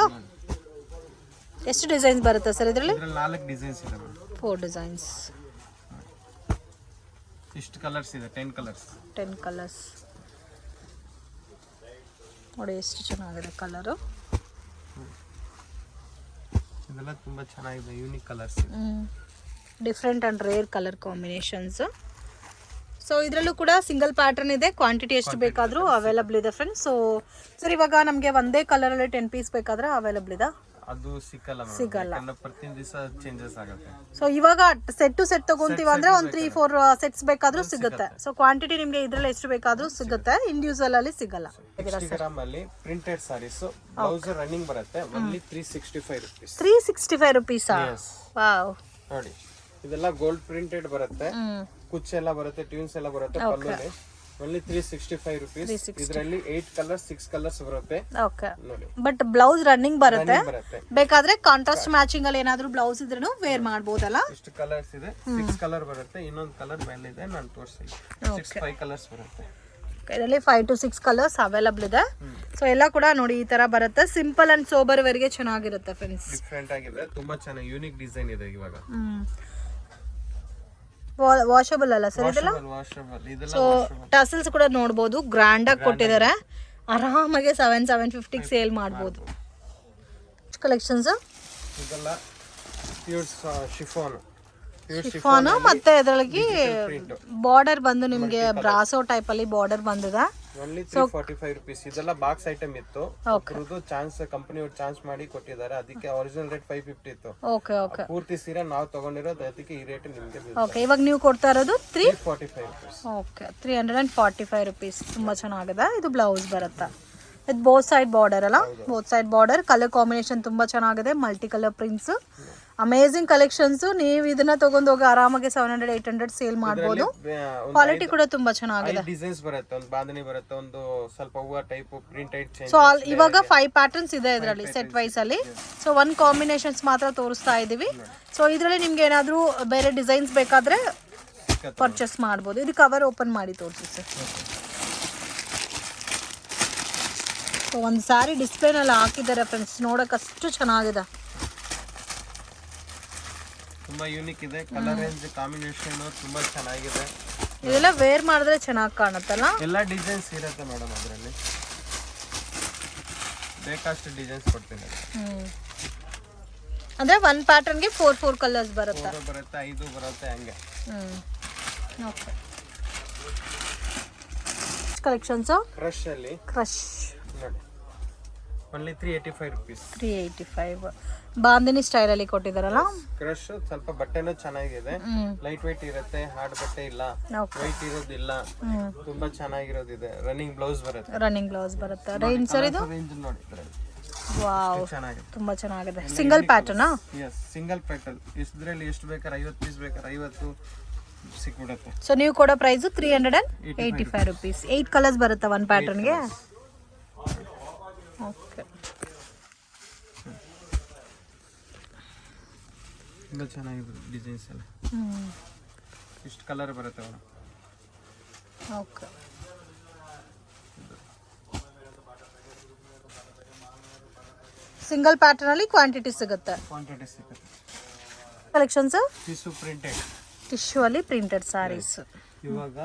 ಎಷ್ಟು ಡಿಸೈನ್ಸ್ ಬರುತ್ತೆ ಸರ್ ಇದರಲ್ಲಿ? 4 ಡಿಸೈನ್ಸ್ ಇದೆ. 4 ಡಿಸೈನ್ಸ್. ಎಷ್ಟು ಕಲರ್ಸ್ ಇದೆ? 10 ಕಲರ್ಸ್ ನೋಡಿ, ಎಷ್ಟು ಚೆನ್ನಾಗಿದೆ ಕಲರು. ಇದೆಲ್ಲ ತುಂಬಾ ಚೆನ್ನಾಗಿದೆ, unique colours, different and rare colour combinations. So ಇದರಲ್ಲೂ ಕೂಡ ಸಿಂಗಲ್ ಪ್ಯಾಟರ್ನ್ ಇದೆ, ಕ್ವಾಂಟಿಟಿ ಎಷ್ಟು ಬೇಕಾದರೂ ಅವೈಲಬಲ್ ಇದೆ ಫ್ರೆಂಡ್ಸ್. ಸೊ ಸರ್ ಇವಾಗ ನಮಗೆ ಒಂದೇ ಕಲರಲ್ಲಿ 10 ಪೀಸ್ ಬೇಕಾದ್ರೆ ಅವೈಲಬಲ್ ಇದೆ? ಅದು ಸಿಗಲ್ಲ, ಪ್ರತಿ ದಿವಸ ಚೇಂಜಸ್ ಆಗುತ್ತೆ. ಸೊ ಇವಾಗ ಸೆಟ್ ಟು ಸೆಟ್ ತಗೊಂತೀವಿ ಅಂದ್ರೆ ಒಂದು 3-4 ಸೆಟ್ಸ್ ಬೇಕಾದ್ರೂ ಸಿಗುತ್ತೆ. ಸೊ ಕ್ವಾಂಟಿಟಿ ನಿಮಗೆ ಇದ್ರಲ್ಲಿ ಎಷ್ಟು ಬೇಕಾದ್ರೂ ಸಿಗುತ್ತೆ, ಇಂಡಿವಿಜುವಲ್ ಅಲ್ಲಿ ಸಿಗಲ್ಲ. ಗ್ರಾಮ್ ಅಲ್ಲಿ ಪ್ರಿಂಟೆಡ್ ಸಾರೀಸ್ ಬ್ಲೌಸ್ ರನ್ನಿಂಗ್ ಬರುತ್ತೆ, ಓನ್ಲಿ 365 rupees. 365 rupees. ವಾವ್, ನೋಡಿ ಇದೆಲ್ಲ ಗೋಲ್ಡ್ ಪ್ರಿಂಟೆಡ್ ಬರುತ್ತೆ, ಕುಚ್ ಎಲ್ಲ ಬರುತ್ತೆ, ಟ್ಯೂನ್ಸ್ ಎಲ್ಲ ಬರುತ್ತೆ. ಪಲ್ಲುಲಿ ಓನ್ಲಿ 365 rupees. ಇದರಲ್ಲಿ 8 ಕಲರ್ಸ್ 6 ಕಲರ್ಸ್ ಬರುತ್ತೆ. ಓಕೆ, ಬಟ್ ಬ್ಲೌಸ್ ರನ್ನಿಂಗ್ ಬರುತ್ತೆ. ಬೇಕಾದ್ರೆ ಕಾಂಟ್ರಾಸ್ಟ್ ಮ್ಯಾಚಿಂಗ್ ಅಲ್ಲಿ ಏನಾದ್ರೂ ಬ್ಲೌಸ್ ಇದ್ರೂ ವೇರ್ ಮಾಡಬಹುದಲ್ಲ. ಎಷ್ಟು ಕಲರ್ಸ್ ಇದೆ? 6 ಕಲರ್ ಬರುತ್ತೆ, ಇನ್ನೊಂದು ಕಲರ್ ಮೇಲೆ ಇದೆ, ನಾನು ತೋರಿಸ್ತೀನಿ. 5 ಕಲರ್ಸ್ ಬರುತ್ತೆ. ಇದರಲ್ಲಿ 5 to 6 ಕಲರ್ಸ್ ಅವೈಲಬಲ್ ಇದೆ. ಸೊ ಎಲ್ಲ ಕೂಡ ನೋಡಿ ಈ ತರ ಬರುತ್ತೆ, ಸಿಂಪಲ್ ಅಂಡ್ ಸೋಬರ್ ವೇರ್ಗೆ ಚೆನ್ನಾಗಿರುತ್ತೆ ಫ್ರೆಂಡ್ಸ್. ಡಿಫ್ರೆಂಟ್ ಆಗಿದೆ, ತುಂಬಾ ಚೆನ್ನಾಗಿ ಯೂನಿಕ್ ಡಿಸೈನ್ ಇದೆ. ಇವಾಗ ವಾಷಬಲ್ ಅಲ್ಲ ಸರ್ ಇದೆಲ್ಲ? ಸೊ ಟಸಲ್ಸ್ ಕೂಡ ನೋಡಬಹುದು, ಗ್ರ್ಯಾಂಡ್ ಆಗಿ ಕೊಟ್ಟಿದ್ದಾರೆ. ಆರಾಮಾಗಿ 750 ಸೇಲ್ ಮಾಡಬಹುದು. ಕಲೆಕ್ಷನ್ಸ್ ಇದೆಲ್ಲ ಪ್ಯೂರ್ ಶಿಫಾನ್ ಮತ್ತೆ ಇದರಲ್ಲಿ ಬಾರ್ಡರ್ ಬಂದು ನಿಮಗೆ ಬ್ರಾಸೋ ಟೈಪ್ ಅಲ್ಲಿ ಬಾರ್ಡರ್ ಬಂದಿದೆ. Only 345 rupees. ಇದೆಲ್ಲ ಬಾಕ್ಸ್ ಐಟಮ್ ಇತ್ತು, ಅದ್ರದ್ದು ಚಾನ್ಸ್ ಕಂಪನಿ ಅವರು ಚಾನ್ಸ್ ಮಾಡಿ ಕೊಟ್ಟಿದ್ದಾರೆ. ಅದಕ್ಕೆ ಒರಿಜಿನಲ್ ರೇಟ್ 550 ಇತ್ತು. ಓಕೆ ಓಕೆ, ಪೂರ್ತಿ ಸೀರೆ ನಾವು ತಗೊಂಡಿರೋದು, ಅದಕ್ಕೆ ಈ ರೇಟ್ ನಿಮಗೆ. ಓಕೆ, ಇವಾಗ ನೀವು ಕೊಡ್ತಾ ಇರೋದು 345 rupees. Okay, 345 rupees. ತುಂಬಾ ಚೆನ್ನಾಗಿದೆ. ಇದು ಬ್ಲೌಸ್ ಬರುತ್ತೆ, ಇದು ಬೋತ್ ಸೈಡ್ ಬಾರ್ಡರ್ ಅಲ್ಲ, both side border. Colour combination ತುಂಬಾ ಚೆನ್ನಾಗಿದೆ, multi colour prints, amazing collections. ನೀವು ಇದನ್ನ ತಗೊಂಡು ಹೋಗಿ ಆರಾಮಾಗಿ 700-800 ಸೇಲ್ ಮಾಡಬಹುದು. ಕ್ವಾಲಿಟಿ ಕೂಡ ತುಂಬಾ ಚೆನ್ನಾಗಿದೆ. ಡಿಸೈನ್ಸ್ ಬರುತ್ತೆ, ಒಂದು ಬಾಂಧನಿ ಬರುತ್ತೆ, ಒಂದು ಸ್ವಲ್ಪ ಹೂವ ಟೈಪ್ ಪ್ರಿಂಟೆಡ್ ಚೇಂಜ್. ಸೊ ಇವಾಗ 5 ಪ್ಯಾಟರ್ನ್ಸ್ ಇದೆ ಇದರಲ್ಲಿ ಸೆಟ್ ವೈಸ್ ಅಲ್ಲಿ. ಸೊ 1 ಕಾಂಬಿನೇಷನ್ಸ್ ಮಾತ್ರ ತೋರಿಸ್ತಾ ಇದೀವಿ. ಸೊ ಇದರಲ್ಲಿ ನಿಮ್ಗೆ ಏನಾದ್ರೂ ಬೇರೆ ಡಿಸೈನ್ಸ್ ಬೇಕಾದ್ರೆ ಪರ್ಚೇಸ್ ಮಾಡಬಹುದು. ಇದು ಕವರ್ ಓಪನ್ ಮಾಡಿ ತೋರಿಸಿ ಸರ್. ಸೊ ಒಂದು ಸಾರಿ ಡಿಸ್ಪ್ಲೇನಲ್ಲಿ ಹಾಕಿದ್ದಾರೆ ಫ್ರೆಂಡ್ಸ್, ನೋಡಕ್ಕೆ ಅಷ್ಟು ಚೆನ್ನಾಗಿದೆ. ತುಂಬಾ ಯೂನಿಕ್ ಇದೆ, ಕಲರ್ ರೇಂಜ್ ಕಾಂಬಿನೇಷನ್ ತುಂಬಾ ಚೆನ್ನಾಗಿದೆ. ಇದೆಲ್ಲ ವೇರ್ ಮಾಡಿದ್ರೆ ಚೆನ್ನಾಗಿ ಕಾಣುತ್ತಲ್ಲ. ಎಲ್ಲ ಡಿಸೈನ್ಸ್ ಇರುತ್ತೆ ಮೇಡಮ್, ಅದರಲ್ಲಿ ಬೇಕಷ್ಟು ಡಿಸೈನ್ಸ್ ಕೊಡ್ತೀನಿ. ಅಂದ್ರೆ 1 ಪ್ಯಾಟರ್ನ್ಗೆ 4 ಕಲರ್ಸ್ ಬರುತ್ತೆ. 5 ಬರುತ್ತೆ ಹಂಗೆ. ಓಕೆ, ಕಲೆಕ್ಷನ್ಸ್ ಕ್ರಶ್ ಅಲ್ಲಿ ಕ್ರಶ್ ನೋಡಿ, ಓನ್ಲಿ 385 rupees. 385 ಬಾಂದಿನಿ ಸ್ಟೈಲ್ ಅಲ್ಲಿ ಕೊಟ್ಟಿದಾರಲ್ಲ. ಕ್ರಶ್ ಸ್ವಲ್ಪ ಬಟ್ಟೆನೂ ಚೆನ್ನಾಗಿದೆ, ಲೈಟ್ weight ಇರುತ್ತೆ, ಹಾರ್ಡ್ ಬಟ್ಟೆ ಇಲ್ಲ, ವೈಟ್ ಇರೋದಿಲ್ಲ, ತುಂಬಾ ಚೆನ್ನಾಗಿರೋದಿದೆ. ರನ್ನಿಂಗ್ ಬ್ಲೌಸ್ ಬರುತ್ತೆ. ರೇಂಜ್ ಸರ್ ಇದು? ರೇಂಜ್ ನೋಡಿ, ವಾವ್, ತುಂಬಾ ಚೆನ್ನಾಗಿದೆ. Single pattern? Yes, single pattern. ಇದ್ರಲ್ಲಿ ಎಷ್ಟು ಬೇಕಾದ್ರೆ 50 ಪೀಸ್ ಬೇಕಾದ್ರೆ 50 ಸಿಕ್ಬಿಡುತ್ತೆ. ಸೊ ನೀವು ಕೊಡೋ ಪ್ರೈಸ್ 385 rupees. 8 ಕಲರ್ಸ್ ಬರುತ್ತೆ 1 ಪ್ಯಾಟರ್ನ್ಗೆ. ಓಕೆ, ತುಂಬ ಚೆನ್ನಾಗಿದೆ ಡಿಸೈನ್ಸ್ ಎಲ್ಲ. ಇಷ್ಟು ಕಲರ್ ಬರುತ್ತೆ ಮೇಡಮ್. ಓಕೆ, ಸಿಂಗಲ್ ಪ್ಯಾಟರ್ನ್ ಅಲ್ಲಿ ಕ್ವಾಂಟಿಟಿ ಸಿಗುತ್ತೆ. ಕ್ವಾಂಟಿಟಿ ಸಿಗುತ್ತೆ. ಕಲೆಕ್ಷನ್ಸ್ ಟಿಶ್ಯೂ ಪ್ರಿಂಟೆಡ್, ಟಿಶ್ಯೂ ಅಲ್ಲಿ ಪ್ರಿಂಟೆಡ್ ಸಾರೀಸ್. ಇವಾಗ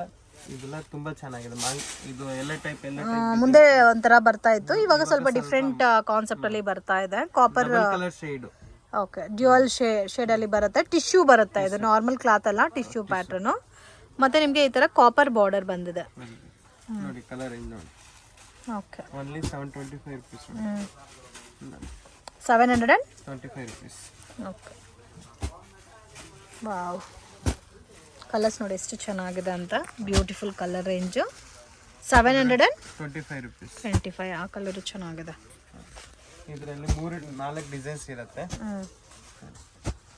ಇದೆಲ್ಲ ತುಂಬಾ ಚೆನ್ನಾಗಿದೆ. ಇದು ಎಲ್ಲ ಟೈಪ್ ಮುಂದೆ ಒಂಥರ ಬರ್ತಾ ಇತ್ತು, ಇವಾಗ ಸ್ವಲ್ಪ ಡಿಫ್ರೆಂಟ್ ಕಾನ್ಸೆಪ್ಟ್ ಅಲ್ಲಿ ಬರ್ತಾ ಇದೆ. Copper colour shade. Okay, dual shade ಅಲ್ಲಿ ಬರುತ್ತೆ. ಟಿಶ್ಯೂ ಬರುತ್ತೆ, ಇದು ನಾರ್ಮಲ್ ಕ್ಲಾತ್ ಅಲ್ಲ, ಟಿಶ್ಯೂ ಪ್ಯಾಟರ್ನ್. ಮತ್ತೆ ನಿಮಗೆ ಈ ತರ ಕಾಪರ್ ಬಾರ್ಡರ್ ಬಂದಿದೆ ನೋಡಿ. ಕಲರ್ ರೇಂಜ್ ನೋಡಿ. Okay, only 725 rupees. 725 rupees. Okay, wow, colours ನೋಡಿ ಎಷ್ಟು ಚೆನ್ನಾಗಿದೆ ಅಂತ. Beautiful colour range. 725 rupees. 25. ಆ ಕಲರ್ ಚೆನ್ನಾಗಿದೆ. ಇದರಲ್ಲಿ 4 ಡಿಸೈನ್ಸ್ ಇರುತ್ತೆ.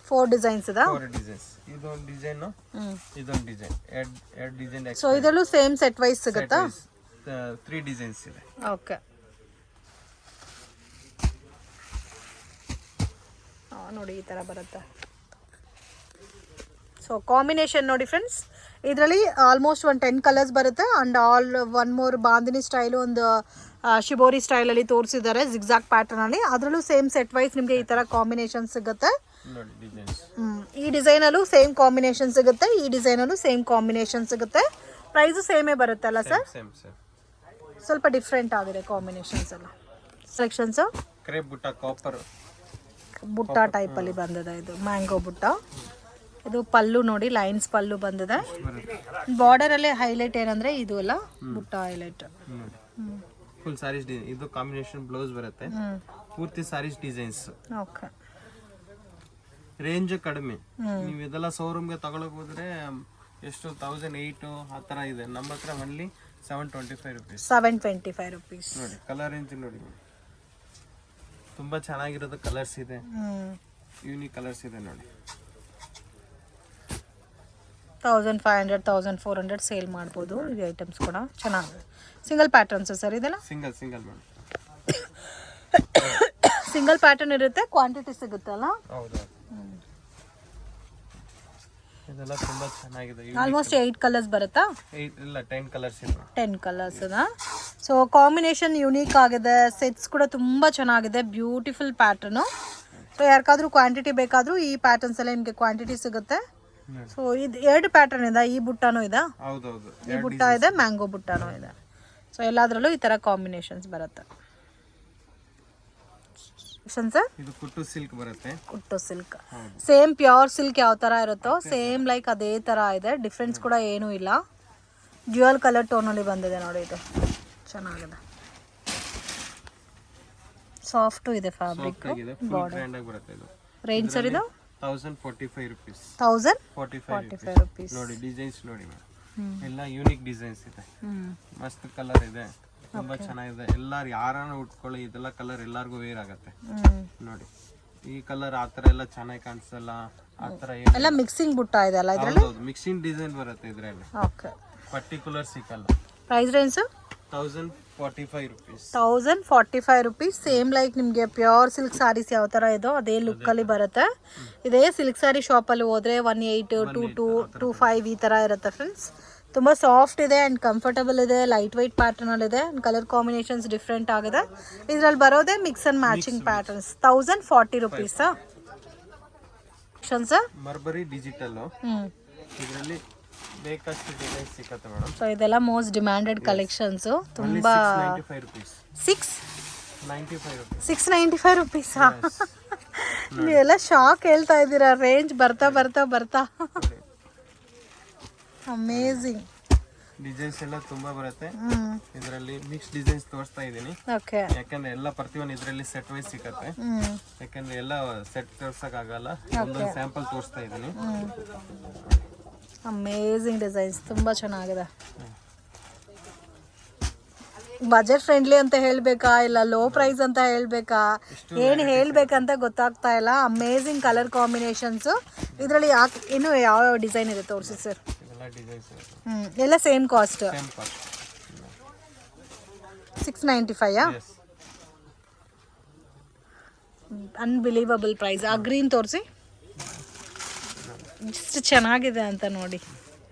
4 ಡಿಸೈನ್ಸ್ ಇದೆ. 4 ಡಿಸೈನ್ಸ್. ಇದೊಂದು ಡಿಸೈನ್, ಇದೊಂದು ಡಿಸೈನ್, ಎರಡು ಡಿಸೈನ್. ಸೊ ಇದರಲ್ಲೂ ಸೇಮ್ ಸೆಟ್ ವೈಸ್ ಸಿಗುತ್ತಾ? 3 ಡಿಸೈನ್ಸ್ ಇದೆ. ಓಕೆ, ನೋಡಿ ಈ ತರ ಬರುತ್ತೆ. ಸೊ ಕಾಂಬಿನೇಷನ್ ನೋಡಿ ಫ್ರೆಂಡ್ಸ್, ಇದರಲ್ಲಿ ಆಲ್ಮೋಸ್ಟ್ ಒಂದು 10 ಕಲರ್ಸ್ ಬರುತ್ತೆ. And one more bandhani style, ಒಂದು ಶಿಬೋರಿ ಸ್ಟೈಲಲ್ಲಿ ತೋರಿಸಿದ್ದಾರೆ ಜಿಗ್ಜಾಗ್ ಪ್ಯಾಟರ್ನಲ್ಲಿ. ಅದರಲ್ಲೂ ಸೇಮ್ ಸೆಟ್ ವೈಸ್ ನಿಮಗೆ ಈ ಥರ ಕಾಂಬಿನೇಷನ್ ಸಿಗುತ್ತೆ. ಈ ಡಿಸೈನಲ್ಲೂ ಸೇಮ್ ಕಾಂಬಿನೇಷನ್ ಸಿಗುತ್ತೆ, ಈ ಡಿಸೈನಲ್ಲೂ ಸೇಮ್ ಕಾಂಬಿನೇಷನ್ ಸಿಗುತ್ತೆ. ಪ್ರೈಸು ಸೇಮೇ ಬರುತ್ತೆ ಅಲ್ಲ ಸರ್? ಸ್ವಲ್ಪ ಡಿಫ್ರೆಂಟ್ ಆಗಿದೆ ಕಾಂಬಿನೇಷನ್ಸ್ ಎಲ್ಲ. ಸೆಲೆಕ್ಷನ್ಸು ಕ್ರೇಪ್ ಬುಟ್ಟ, ಕಾಪರ್ ಬುಟ್ಟ ಟೈಪಲ್ಲಿ ಬಂದಿದೆ. ಇದು ಮ್ಯಾಂಗೋ ಬುಟ್ಟ. ಇದು ಪಲ್ಲು ನೋಡಿ, ಲೈನ್ಸ್ ಪಲ್ಲು ಬಂದಿದೆ. ಬಾರ್ಡರಲ್ಲೇ ಹೈಲೈಟ್ ಏನಂದ್ರೆ ಇದು ಅಲ್ಲ, butta highlight. Full sarees design. ಇದು ಕಾಂಬಿನೇಷನ್ ಬ್ಲೌಸ್ ಬರುತ್ತೆ. ಪೂರ್ತಿ ಸಾರೀಸ್ ಡಿಸೈನ್ಸ್. ಓಕೆ, ರೇಂಜ್ ಕಡಿಮೆ. ನೀವು ಇದೆಲ್ಲ ಶೋರೂಮ್ಗೆ ತಗೊಳಕ್ ಹೋದ್ರೆ ಎಷ್ಟು 1008 ಆ ಥರ ಇದೆ. ನಮ್ಮ ಹತ್ರ ಒನ್ಲಿ 725 rupees. 725 rupees. ನೋಡಿ ಕಲರ್ ರೇಂಜ್ ನೋಡಿ, ತುಂಬಾ ಚೆನ್ನಾಗಿರೋದು ಕಲರ್ಸ್ ಇದೆ. ಯೂನಿಕ್ ಕಲರ್ಸ್ ಇದೆ ನೋಡಿ. 1500 1400 ಸೇಲ್ ಮಾಡ್ಬೋದು ಈ ಐಟಮ್ಸ್ ಕೂಡ. ಚೆನ್ನಾಗಿದೆ. ಸಿಂಗಲ್ ಪ್ಯಾಟರ್ನ್ಸ್ ಸರ್ ಇದೆಲ್ಲ? Single madam. ಸಿಂಗಲ್ ಪ್ಯಾಟರ್ನ್ ಇರುತ್ತೆ, ಕ್ವಾಂಟಿಟಿ ಸಿಗುತ್ತಲ್ಲ? ಹೌದು. ಇದೆಲ್ಲ ತುಂಬಾ ಚೆನ್ನಾಗಿದೆ. ಆಲ್ಮೋಸ್ಟ್ 8 ಕಲರ್ಸ್ ಬರುತ್ತಾ? 8 ಇಲ್ಲ 10 ಕಲರ್ಸ್ ಇದೆ. 10 ಕಲರ್ಸ್ ಅದ. ಸೊ ಕಾಂಬಿನೇಷನ್ ಯೂನಿಕ್ ಆಗಿದೆ. ಸೆಟ್ಸ್ ಕೂಡ ತುಂಬಾ ಚೆನ್ನಾಗಿದೆ. Beautiful pattern. ಸೊ ಯಾರಿಗಾದ್ರೂ ಕ್ವಾಂಟಿಟಿ ಬೇಕಾದ್ರೂ ಈ ಪ್ಯಾಟರ್ನ್ಸ್ ಎಲ್ಲ ನಿಮಗೆ ಕ್ವಾಂಟಿಟಿ ಸಿಗುತ್ತೆ. ಸೊ ಇದು 2 ಪ್ಯಾಟರ್ನ್ ಇದೆ. ಈ ಬುಟ್ಟಾನು ಇದೆ, ಹೌದೌದು, ಈ ಬುಟ್ಟ ಇದೆ, ಮ್ಯಾಂಗೋ ಬುಟ್ಟಾನು ಇದೆ. ಸೊ ಎಲ್ಲದರಲ್ಲೂ ಈ ತರ ಕಾಂಬಿನೇಷನ್ಸ್ ಬರುತ್ತೆ. ಸರ್ ಇದು ಕುಟ್ಟು ಸಿಲ್ಕ್ ಬರುತ್ತೆ. ಕುಟ್ಟು ಸಿಲ್ಕ್ ಸೇಮ್ ಪ್ಯೂರ್ ಸಿಲ್ಕ್ ಯಾವ ತರ ಇರುತ್ತೋ ಸೇಮ್ ಲೈಕ್ ಅದೇ ತರ ಇದೆ. ಡಿಫ್ರೆನ್ಸ್ ಕೂಡ ಏನೂ ಇಲ್ಲ. ಡ್ಯುಯಲ್ ಕಲರ್ ಟೋನಲ್ಲಿ ಬಂದಿದೆ ನೋಡಿ. ಇದು ಚೆನ್ನಾಗಿದೆ, ಸಾಫ್ಟ್ ಇದೆ ಫ್ಯಾಬ್ರಿಕ್. ರೇಂಜ್ ಸರ್ ಇದು 1045 rupees. 1045 rupees. ನೋಡಿ ಡಿಸೈನ್ಸ್ ನೋಡಿ ಮೇಡಮ್, ಎಲ್ಲ ಯೂನಿಕ್ ಡಿಸೈನ್ಸ್ ಇದೆ. ಮಸ್ತ್ ಕಲರ್ ಇದೆ, ತುಂಬಾ ಚೆನ್ನಾಗಿದೆ. ಎಲ್ಲಾರು ಯಾರನ್ನ ಉಟ್ಕೊಳ್ಳಿ, ಇದೆಲ್ಲ ಕಲರ್ ಎಲ್ಲಾರ್ಗೂ ವೇರ್ ಆಗತ್ತೆ ನೋಡಿ. ಈ ಕಲರ್ ಆತರ ಎಲ್ಲ ಚೆನ್ನಾಗಿ ಕಾಣಿಸಲ್ಲ. ಆತರ ಎಲ್ಲ ಮಿಕ್ಸಿಂಗ್ ಬುಟ್ಟ ಇದೆ ಅಲ್ಲ ಇದರಲ್ಲಿ? ಹೌದು, ಮಿಕ್ಸಿಂಗ್ ಡಿಸೈನ್ ಬರುತ್ತೆ ಇದರಲ್ಲಿ. ಓಕೆ, ಪರ್ಟಿಕ್ಯುಲರ್ ಸಿಕ್ಕಲ್ಲ. Price range 1045 rupees. 1045 rupees. Same like ನಿಮಗೆ ಪ್ಯೂರ್ ಸಿಲ್ಕ್ ಸಾರೀಸ್ ಯಾವ ಥರ ಇದೋ ಅದೇ ಲುಕ್ಕಲ್ಲಿ ಬರುತ್ತೆ. ಇದೇ ಸಿಲ್ಕ್ ಸಾರಿ ಶಾಪಲ್ಲಿ ಹೋದರೆ 18, 22, 25 ಈ ಥರ ಇರುತ್ತೆ ಫ್ರೆಂಡ್ಸ್. ತುಂಬ ಸಾಫ್ಟ್ ಇದೆ ಆ್ಯಂಡ್ ಕಂಫರ್ಟಬಲ್ ಇದೆ. ಲೈಟ್ ವೈಟ್ ಪ್ಯಾಟರ್ನಲ್ಲಿದೆ. ಕಲರ್ ಕಾಂಬಿನೇಷನ್ಸ್ ಡಿಫ್ರೆಂಟ್ ಆಗಿದೆ. ಇದರಲ್ಲಿ ಬರೋದೇ mix and matching patterns. 1040 rupees. Sir mulberry digital, ಇದರಲ್ಲಿ ಬೇಕಷ್ಟು ಡಿಸೈನ್ ಸಿಗುತ್ತೆ ಮೇಡಮ್. ಸೊ ಇದೆಲ್ಲ ಮೋಸ್ಟ್ ಡಿಮ್ಯಾಂಡೆಡ್ ಕಲೆಕ್ಷನ್ಸ್. ತುಂಬಾ 695 rupees. 695 rupees. ನೀವೆಲ್ಲ ಶಾಕ್ ಹೇಳ್ತಾ ಇದ್ದೀರಾ. ರೇಂಜ್ ಬರ್ತಾ ಬರ್ತಾ ಬರ್ತಾ ಅಮೇಜಿಂಗ್. ಡಿಸೈನ್ಸ್ ಎಲ್ಲ ತುಂಬಾ ಬರುತ್ತೆ. ಇದರಲ್ಲಿ ಮಿಕ್ಸ್ ಡಿಸೈನ್ಸ್ ತೋರಿಸ್ತಾ ಇದ್ದೀನಿ. ಓಕೆ, ಯಾಕಂದ್ರೆ ಎಲ್ಲ ಪ್ರತಿಯೊಂದು ಇದರಲ್ಲಿ ಸೆಟ್ ವೈಸ್ ಸಿಗುತ್ತೆ. ಯಾಕಂದ್ರೆ ಎಲ್ಲ ಸೆಟ್ ತೋರ್ಸಕ್ ಆಗಲ್ಲ, ಒಂದೊಂದು ಸ್ಯಾಂಪಲ್ ತೋರಿಸ್ತಾ ಇದ್ದೀನಿ. ಅಮೇಜಿಂಗ್ ಡಿಸೈನ್ಸ್, ತುಂಬ ಚೆನ್ನಾಗಿದೆ. ಬಜೆಟ್ ಫ್ರೆಂಡ್ಲಿ ಅಂತ ಹೇಳ್ಬೇಕಾ ಇಲ್ಲ ಲೋ ಪ್ರೈಸ್ ಅಂತ ಹೇಳ್ಬೇಕಾ, ಏನು ಹೇಳ್ಬೇಕಂತ ಗೊತ್ತಾಗ್ತಾ ಇಲ್ಲ. Amazing colour combinations. ಇದರಲ್ಲಿ ಇನ್ನು ಯಾವ ಡಿಸೈನ್ ಇದೆ ತೋರಿಸಿ ಸರ್. ಎಲ್ಲ ಸೇಮ್ ಕಾಸ್ಟ್ 695. Unbelievable price. ಆ ಗ್ರೀನ್ ತೋರಿಸಿ. ಎಷ್ಟು ಚೆನ್ನಾಗಿದೆ ಅಂತ ನೋಡಿ.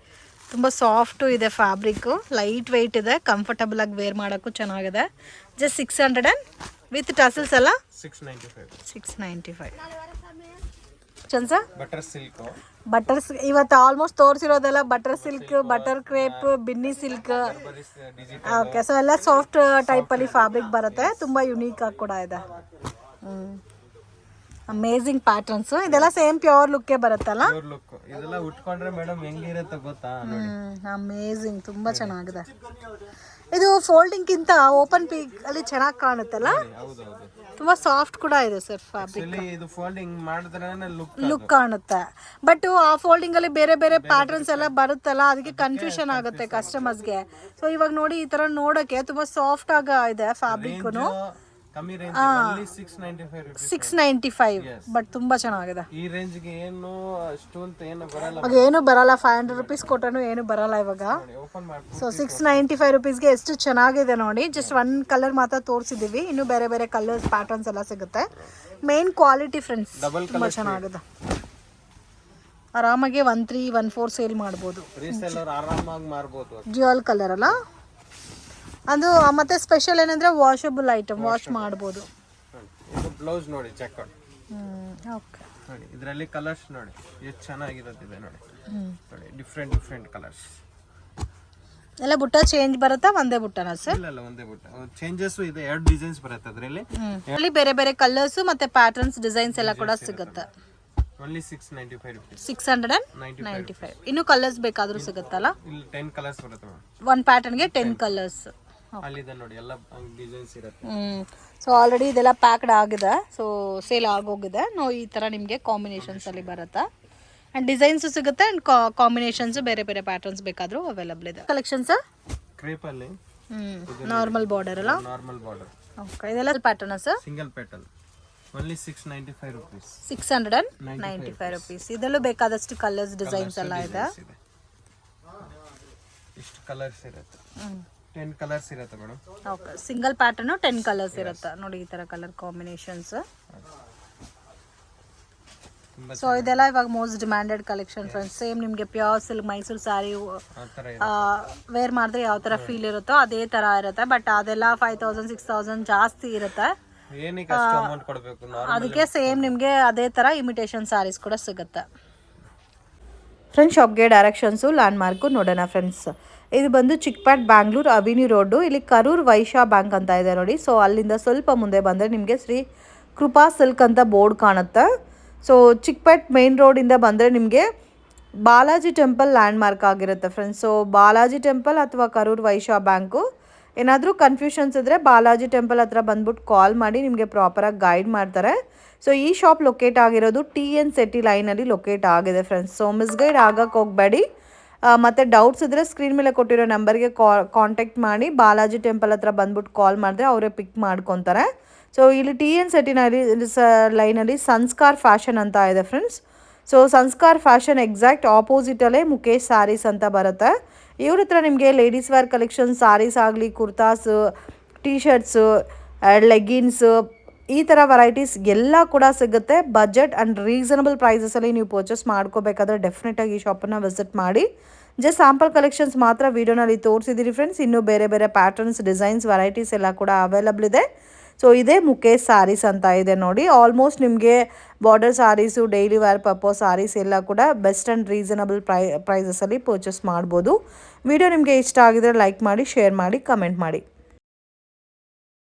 ತುಂಬ ಸಾಫ್ಟು ಇದೆ ಫ್ಯಾಬ್ರಿಕ್ಕು, ಲೈಟ್ ವೆಯ್ಟ್ ಇದೆ, ಕಂಫರ್ಟಬಲ್ ಆಗಿ ವೇರ್ ಮಾಡೋಕ್ಕೂ ಚೆನ್ನಾಗಿದೆ. ಜಸ್ಟ್ 600 ವಿತ್ ಟಸಲ್ಸ್ ಎಲ್ಲ 695. ಚಂದ ಬಟರ್ ಇವತ್ತು ಆಲ್ಮೋಸ್ಟ್ ತೋರಿಸಿರೋದೆಲ್ಲ butter silk, butter crepe, Binny silk. Okay, so ಎಲ್ಲ ಸಾಫ್ಟ್ ಟೈಪಲ್ಲಿ ಫ್ಯಾಬ್ರಿಕ್ ಬರುತ್ತೆ, ತುಂಬ ಯುನೀಕ್ ಆಗಿ ಕೂಡ ಇದೆ. ಅಮೇಝಿಂಗ್ ಪ್ಯಾಟರ್ನ್ಸ್, ಇದೆಲ್ಲ ಸೇಮ್ ಪ್ಯೂರ್ ಲುಕ್ಕೇ ಬರುತ್ತಲ್ಲ. ಇದೆಲ್ಲ ಉಟ್ಕೊಂಡ್ರೆ ಮೇಡಮ್ ಹೆಂಗಿರುತ್ತೆ ಗೊತ್ತಾ? ಅಮೇಝಿಂಗ್, ತುಂಬ ಚೆನ್ನಾಗಿದೆ. ಇದು ಫೋಲ್ಡಿಂಗ್ಗಿಂತ ಓಪನ್ ಪೀಕ್ ಅಲ್ಲಿ ಚೆನ್ನಾಗಿ ಕಾಣುತ್ತಲ್ಲ, ತುಂಬ ಸಾಫ್ಟ್ ಕೂಡ ಇದೆ ಸರ್ ಫ್ಯಾಬ್ರಿಕ್. ಇದು ಫೋಲ್ಡಿಂಗ್ ಮಾಡಿದ್ರೆ ಲುಕ್ ಕಾಣುತ್ತೆ. ಬಟ್ ಆ ಫೋಲ್ಡಿಂಗ್ ಅಲ್ಲಿ ಬೇರೆ ಬೇರೆ ಪ್ಯಾಟರ್ನ್ಸ್ ಎಲ್ಲ ಬರುತ್ತಲ್ಲ, ಅದಕ್ಕೆ ಕನ್ಫ್ಯೂಷನ್ ಆಗುತ್ತೆ ಕಸ್ಟಮರ್ಸ್ಗೆ. ಸೊ ಇವಾಗ ನೋಡಿ, ಈ ತರ ನೋಡಕ್ಕೆ ತುಂಬಾ ಸಾಫ್ಟ್ ಆಗ ಇದೆ ಫ್ಯಾಬ್ರಿಕ್. ಕಮ್ಮಿ ರೇಂಜ್ ಅಲ್ಲಿ 695 ಬಟ್ ತುಂಬಾ ಚೆನ್ನಾಗಿದೆ. ಈ ರೇಂಜ್ ಗೆ ಏನು ಅಷ್ಟು ಅಂತ ಏನು ಬರಲ್ಲ, ಏನು ಬರಲ್ಲ. 500 rupees ಕೊಟ್ಟನು ಏನು ಬರಲ್ಲ ಇವಾಗ. ಸೊ 695 rupeesಗೆ ಎಷ್ಟು ಚೆನ್ನಾಗಿದೆ ನೋಡಿ. ಜಸ್ಟ್ ಒನ್ ಕಲರ್ ಮಾತ್ರ ತೋರಿಸಿದೀವಿ, ಇನ್ನು ಬೇರೆ ಬೇರೆ ಕಲರ್ಸ್ ಪ್ಯಾಟರ್ನ್ಸ್ ಎಲ್ಲ ಸಿಗುತ್ತೆ. ಮೇನ್ ಕ್ವಾಲಿಟಿ ಫ್ರೆಂಡ್ಸ್, ತುಂಬಾ ಚೆನ್ನಾಗಿದೆ. ಆರಾಮಾಗಿ 1314 ಸೇಲ್ ಮಾಡ್ಬೋದು, ರೀಸೆಲ್ಲರ್ ಆರಾಮಾಗಿ ಮಾರ್ಬೋದು. ಡ್ಯುಯಲ್ ಕಲರ್ ಅಲ್ಲ ಅದು. ಮತ್ತೆ ಸ್ಪೆಷಲ್ ಏನಂದ್ರೆ ವಾಷಬಲ್ ಐಟಮ್, ವಾಶ್ ಮಾಡ್ಬೋದು. ಇದು ಬ್ಲೌಸ್ ನೋಡಿ, ಚೆಕ್ ಓಕೆ ನೋಡಿ, ಇದರಲ್ಲಿ ಕಲರ್ಸ್ ನೋಡಿ ಎಷ್ಟು ಚೆನ್ನಾಗಿರುತ್ತೆ ನೋಡಿ. ನೋಡಿ ಡಿಫ್ರೆಂಟ್ ಕಲರ್ಸ್ ಎಲ್ಲ. ಬುಟ್ಟ ಚೇಂಜ್ ಬರುತ್ತಾ, ಒಂದೇ ಬುಟ್ಟನಾ ಸರ್? ಇಲ್ಲ ಒಂದೇ ಬುಟ್ಟ. ಚೇಂಜಸ್ ಇದೆ, 2 ಡಿಸೈನ್ಸ್ ಬರುತ್ತೆ ಅದರಲ್ಲಿ. ಅಲ್ಲಿ ಬೇರೆ ಬೇರೆ ಕಲರ್ಸ್ ಮತ್ತೆ ಪ್ಯಾಟರ್ನ್ಸ್, ಡಿಸೈನ್ಸ್ ಎಲ್ಲ ಕೂಡ ಸಿಗುತ್ತೆ. Only 695 rupees. 695. ಇನ್ನು ಕಲರ್ಸ್ ಬೇಕಾದ್ರೂ ಸಿಗುತ್ತಲ್ಲ? ಇಲ್ಲಿ 10 ಕಲರ್ಸ್ ಬರುತ್ತೆ ಮೇಡಮ್. One ಪ್ಯಾಟರ್ನ್ಗೆ 10 colours. ಅಲ್ಲಿದೆ ನೋಡಿ, ಎಲ್ಲ ಡಿಸೈನ್ಸ್ ಇರುತ್ತೆ. ಸೊ ಆಲ್ರೆಡಿ ಇದೆಲ್ಲ ಪ್ಯಾಕ್ಡ್ ಆಗಿದೆ, ಸೊ ಸೇಲ್ ಆಗೋಗಿದೆ. ಈ ಥರ ನಿಮಗೆ ಕಾಂಬಿನೇಷನ್ಸ್ ಅಲ್ಲಿ ಬರುತ್ತೆ. ಆ್ಯಂಡ್ ಡಿಸೈನ್ಸು ಸಿಗುತ್ತೆ, ಆ್ಯಂಡ್ ಕಾಂಬಿನೇಷನ್ಸ್ ಬೇರೆ ಬೇರೆ ಪ್ಯಾಟರ್ನ್ಸ್ ಬೇಕಾದರೂ ಅವೈಲಬಲ್ ಇದೆ. ಕಲೆಕ್ಷನ್ಸ್ ಕ್ರೇಪ್ ಅಲ್ಲಿ ನಾರ್ಮಲ್ ಬಾರ್ಡರ್ ಅಲ್ಲ? Normal border. ಓಕೆ, ಇದೆಲ್ಲ pattern sir? Single petal, only 695 rupees. 695 rupees. ಇದರಲ್ಲೂ ಬೇಕಾದಷ್ಟು ಕಲರ್ಸ್, ಡಿಸೈನ್ಸ್ ಎಲ್ಲ ಇದೆ. ಇಷ್ಟು ಕಲರ್ಸ್ ಇರುತ್ತೆ, 10 ಕಲರ್ಸ್ ಇರುತ್ತೆ madam. Okay, single pattern 10 colours ಇರುತ್ತೆ ನೋಡಿ, ಈ ತರ ಕಲರ್ ಕಾಂಬಿನೇಷನ್ಸ್. ಸೊ ಇದೆಲ್ಲ ಇವಾಗ most demanded collection friends. Same ನಿಮಗೆ pure silk Mysore sari wear ಮಾಡಿದ್ರೆ ಯಾವ ತರ ಫೀಲ್ ಇರುತ್ತೋ ಅದೇ ತರ ಇರುತ್ತೆ. ಬಟ್ ಅದೆಲ್ಲ 5000 6000 ಜಾಸ್ತಿ ಇರುತ್ತೆ. ಅದಕ್ಕೆ ಸೇಮ್ ನಿಮಗೆ ಅದೇ ತರ ಇಮಿಟೇಷನ್ ಸ್ಯಾರೀಸ್ ಕೂಡ ಸಿಗುತ್ತೆ. ಫ್ರೆಂಡ್ಸ್, ಶಾಪ್ಗೆ ಡೈರೆಕ್ಷನ್ಸು ಲ್ಯಾಂಡ್ ಮಾರ್ಕು ನೋಡೋಣ ಫ್ರೆಂಡ್ಸ್. ಇದು ಬಂದು ಚಿಕ್ಪೇಟ್ ಬ್ಯಾಂಗ್ಳೂರ್ ಅವಿನ್ಯೂ ರೋಡು. ಇಲ್ಲಿ ಕರೂರ್ ವೈಶ್ಯ ಬ್ಯಾಂಕ್ ಅಂತ ಇದೆ ನೋಡಿ. ಸೊ ಅಲ್ಲಿಂದ ಸ್ವಲ್ಪ ಮುಂದೆ ಬಂದರೆ ನಿಮಗೆ ಶ್ರೀ ಕೃಪಾ ಸಿಲ್ಕ್ ಅಂತ ಬೋರ್ಡ್ ಕಾಣುತ್ತೆ. ಸೊ ಚಿಕ್ಪೇಟ್ ಮೇನ್ ರೋಡಿಂದ ಬಂದರೆ ನಿಮಗೆ ಬಾಲಾಜಿ ಟೆಂಪಲ್ ಲ್ಯಾಂಡ್ ಮಾರ್ಕ್ ಆಗಿರುತ್ತೆ ಫ್ರೆಂಡ್ಸ್. ಸೊ ಬಾಲಾಜಿ ಟೆಂಪಲ್ ಅಥವಾ ಕರೂರ್ ವೈಶ್ಯ ಬ್ಯಾಂಕು, ಏನಾದರೂ ಕನ್ಫ್ಯೂಷನ್ಸ್ ಇದ್ದರೆ ಬಾಲಾಜಿ ಟೆಂಪಲ್ ಹತ್ರ ಬಂದ್ಬಿಟ್ಟು ಕಾಲ್ ಮಾಡಿ, ನಿಮಗೆ ಪ್ರಾಪರಾಗಿ ಗೈಡ್ ಮಾಡ್ತಾರೆ. ಸೊ ಈ ಶಾಪ್ ಲೊಕೇಟ್ ಆಗಿರೋದು TN City ಲೈನಲ್ಲಿ ಲೊಕೇಟ್ ಆಗಿದೆ ಫ್ರೆಂಡ್ಸ್. ಸೊ ಮಿಸ್ಗೈಡ್ ಆಗಕ್ಕೆ ಹೋಗಬೇಡಿ. ಮತ್ತು ಡೌಟ್ಸ್ ಇದ್ದರೆ ಸ್ಕ್ರೀನ್ ಮೇಲೆ ಕೊಟ್ಟಿರೋ ನಂಬರ್ಗೆ ಕಾಂಟ್ಯಾಕ್ಟ್ ಮಾಡಿ. ಬಾಲಾಜಿ ಟೆಂಪಲ್ ಹತ್ರ ಬಂದ್ಬಿಟ್ಟು ಕಾಲ್ ಮಾಡಿದ್ರೆ ಅವರೇ ಪಿಕ್ ಮಾಡ್ಕೊತಾರೆ. ಸೊ ಇಲ್ಲಿ TN City ಲೈನಲ್ಲಿ ಸಂಸ್ಕಾರ್ ಫ್ಯಾಷನ್ ಅಂತ ಇದೆ friends. So Sanskar fashion exact ಆಪೋಸಿಟಲ್ಲೇ ಮುಖೇಶ್ ಸ್ಯಾರೀಸ್ ಅಂತ ಬರುತ್ತೆ. ಇವ್ರ ಹತ್ರ ನಿಮಗೆ ಲೇಡೀಸ್ ವೇರ್ ಕಲೆಕ್ಷನ್, ಸ್ಯಾರೀಸ್ ಆಗಲಿ, ಕುರ್ತಾಸು, ಟೀ ಶರ್ಟ್ಸು, ಲೆಗ್ಗಿನ್ಸು, ಈ ಥರ ವೆರೈಟೀಸ್ ಎಲ್ಲ ಕೂಡ ಸಿಗುತ್ತೆ. ಬಜೆಟ್ ಆ್ಯಂಡ್ ರೀಸನಬಲ್ ಪ್ರೈಸಸಲ್ಲಿ ನೀವು ಪರ್ಚೇಸ್ ಮಾಡ್ಕೋಬೇಕಾದ್ರೆ ಡೆಫಿನೆಟಾಗಿ ಈ ಶಾಪನ್ನು ವಿಸಿಟ್ ಮಾಡಿ. ಜಸ್ಟ್ ಸ್ಯಾಂಪಲ್ ಕಲೆಕ್ಷನ್ಸ್ ಮಾತ್ರ ವೀಡಿಯೋನಲ್ಲಿ ತೋರಿಸಿದ್ದೀರಿ ಫ್ರೆಂಡ್ಸ್. ಇನ್ನೂ ಬೇರೆ ಬೇರೆ ಪ್ಯಾಟರ್ನ್ಸ್, ಡಿಸೈನ್ಸ್, ವೆರೈಟೀಸ್ ಎಲ್ಲ ಕೂಡ ಅವೈಲಬಲ್ ಇದೆ. ಸೊ ಇದೇ ಮುಖೇಶ್ ಸ್ಯಾರೀಸ್ ಅಂತ ಇದೆ ನೋಡಿ. ಆಲ್ಮೋಸ್ಟ್ ನಿಮಗೆ border sarees, daily wear purpose sarees ಎಲ್ಲ ಕೂಡ ಬೆಸ್ಟ್ ಆ್ಯಂಡ್ ರೀಸನಬಲ್ ಪ್ರೈಸಸಲ್ಲಿ ಪರ್ಚೇಸ್ ಮಾಡ್ಬೋದು. ವಿಡಿಯೋ ನಿಮಗೆ ಇಷ್ಟ ಆಗಿದ್ರೆ ಲೈಕ್ ಮಾಡಿ, ಶೇರ್ ಮಾಡಿ, ಕಮೆಂಟ್ ಮಾಡಿ.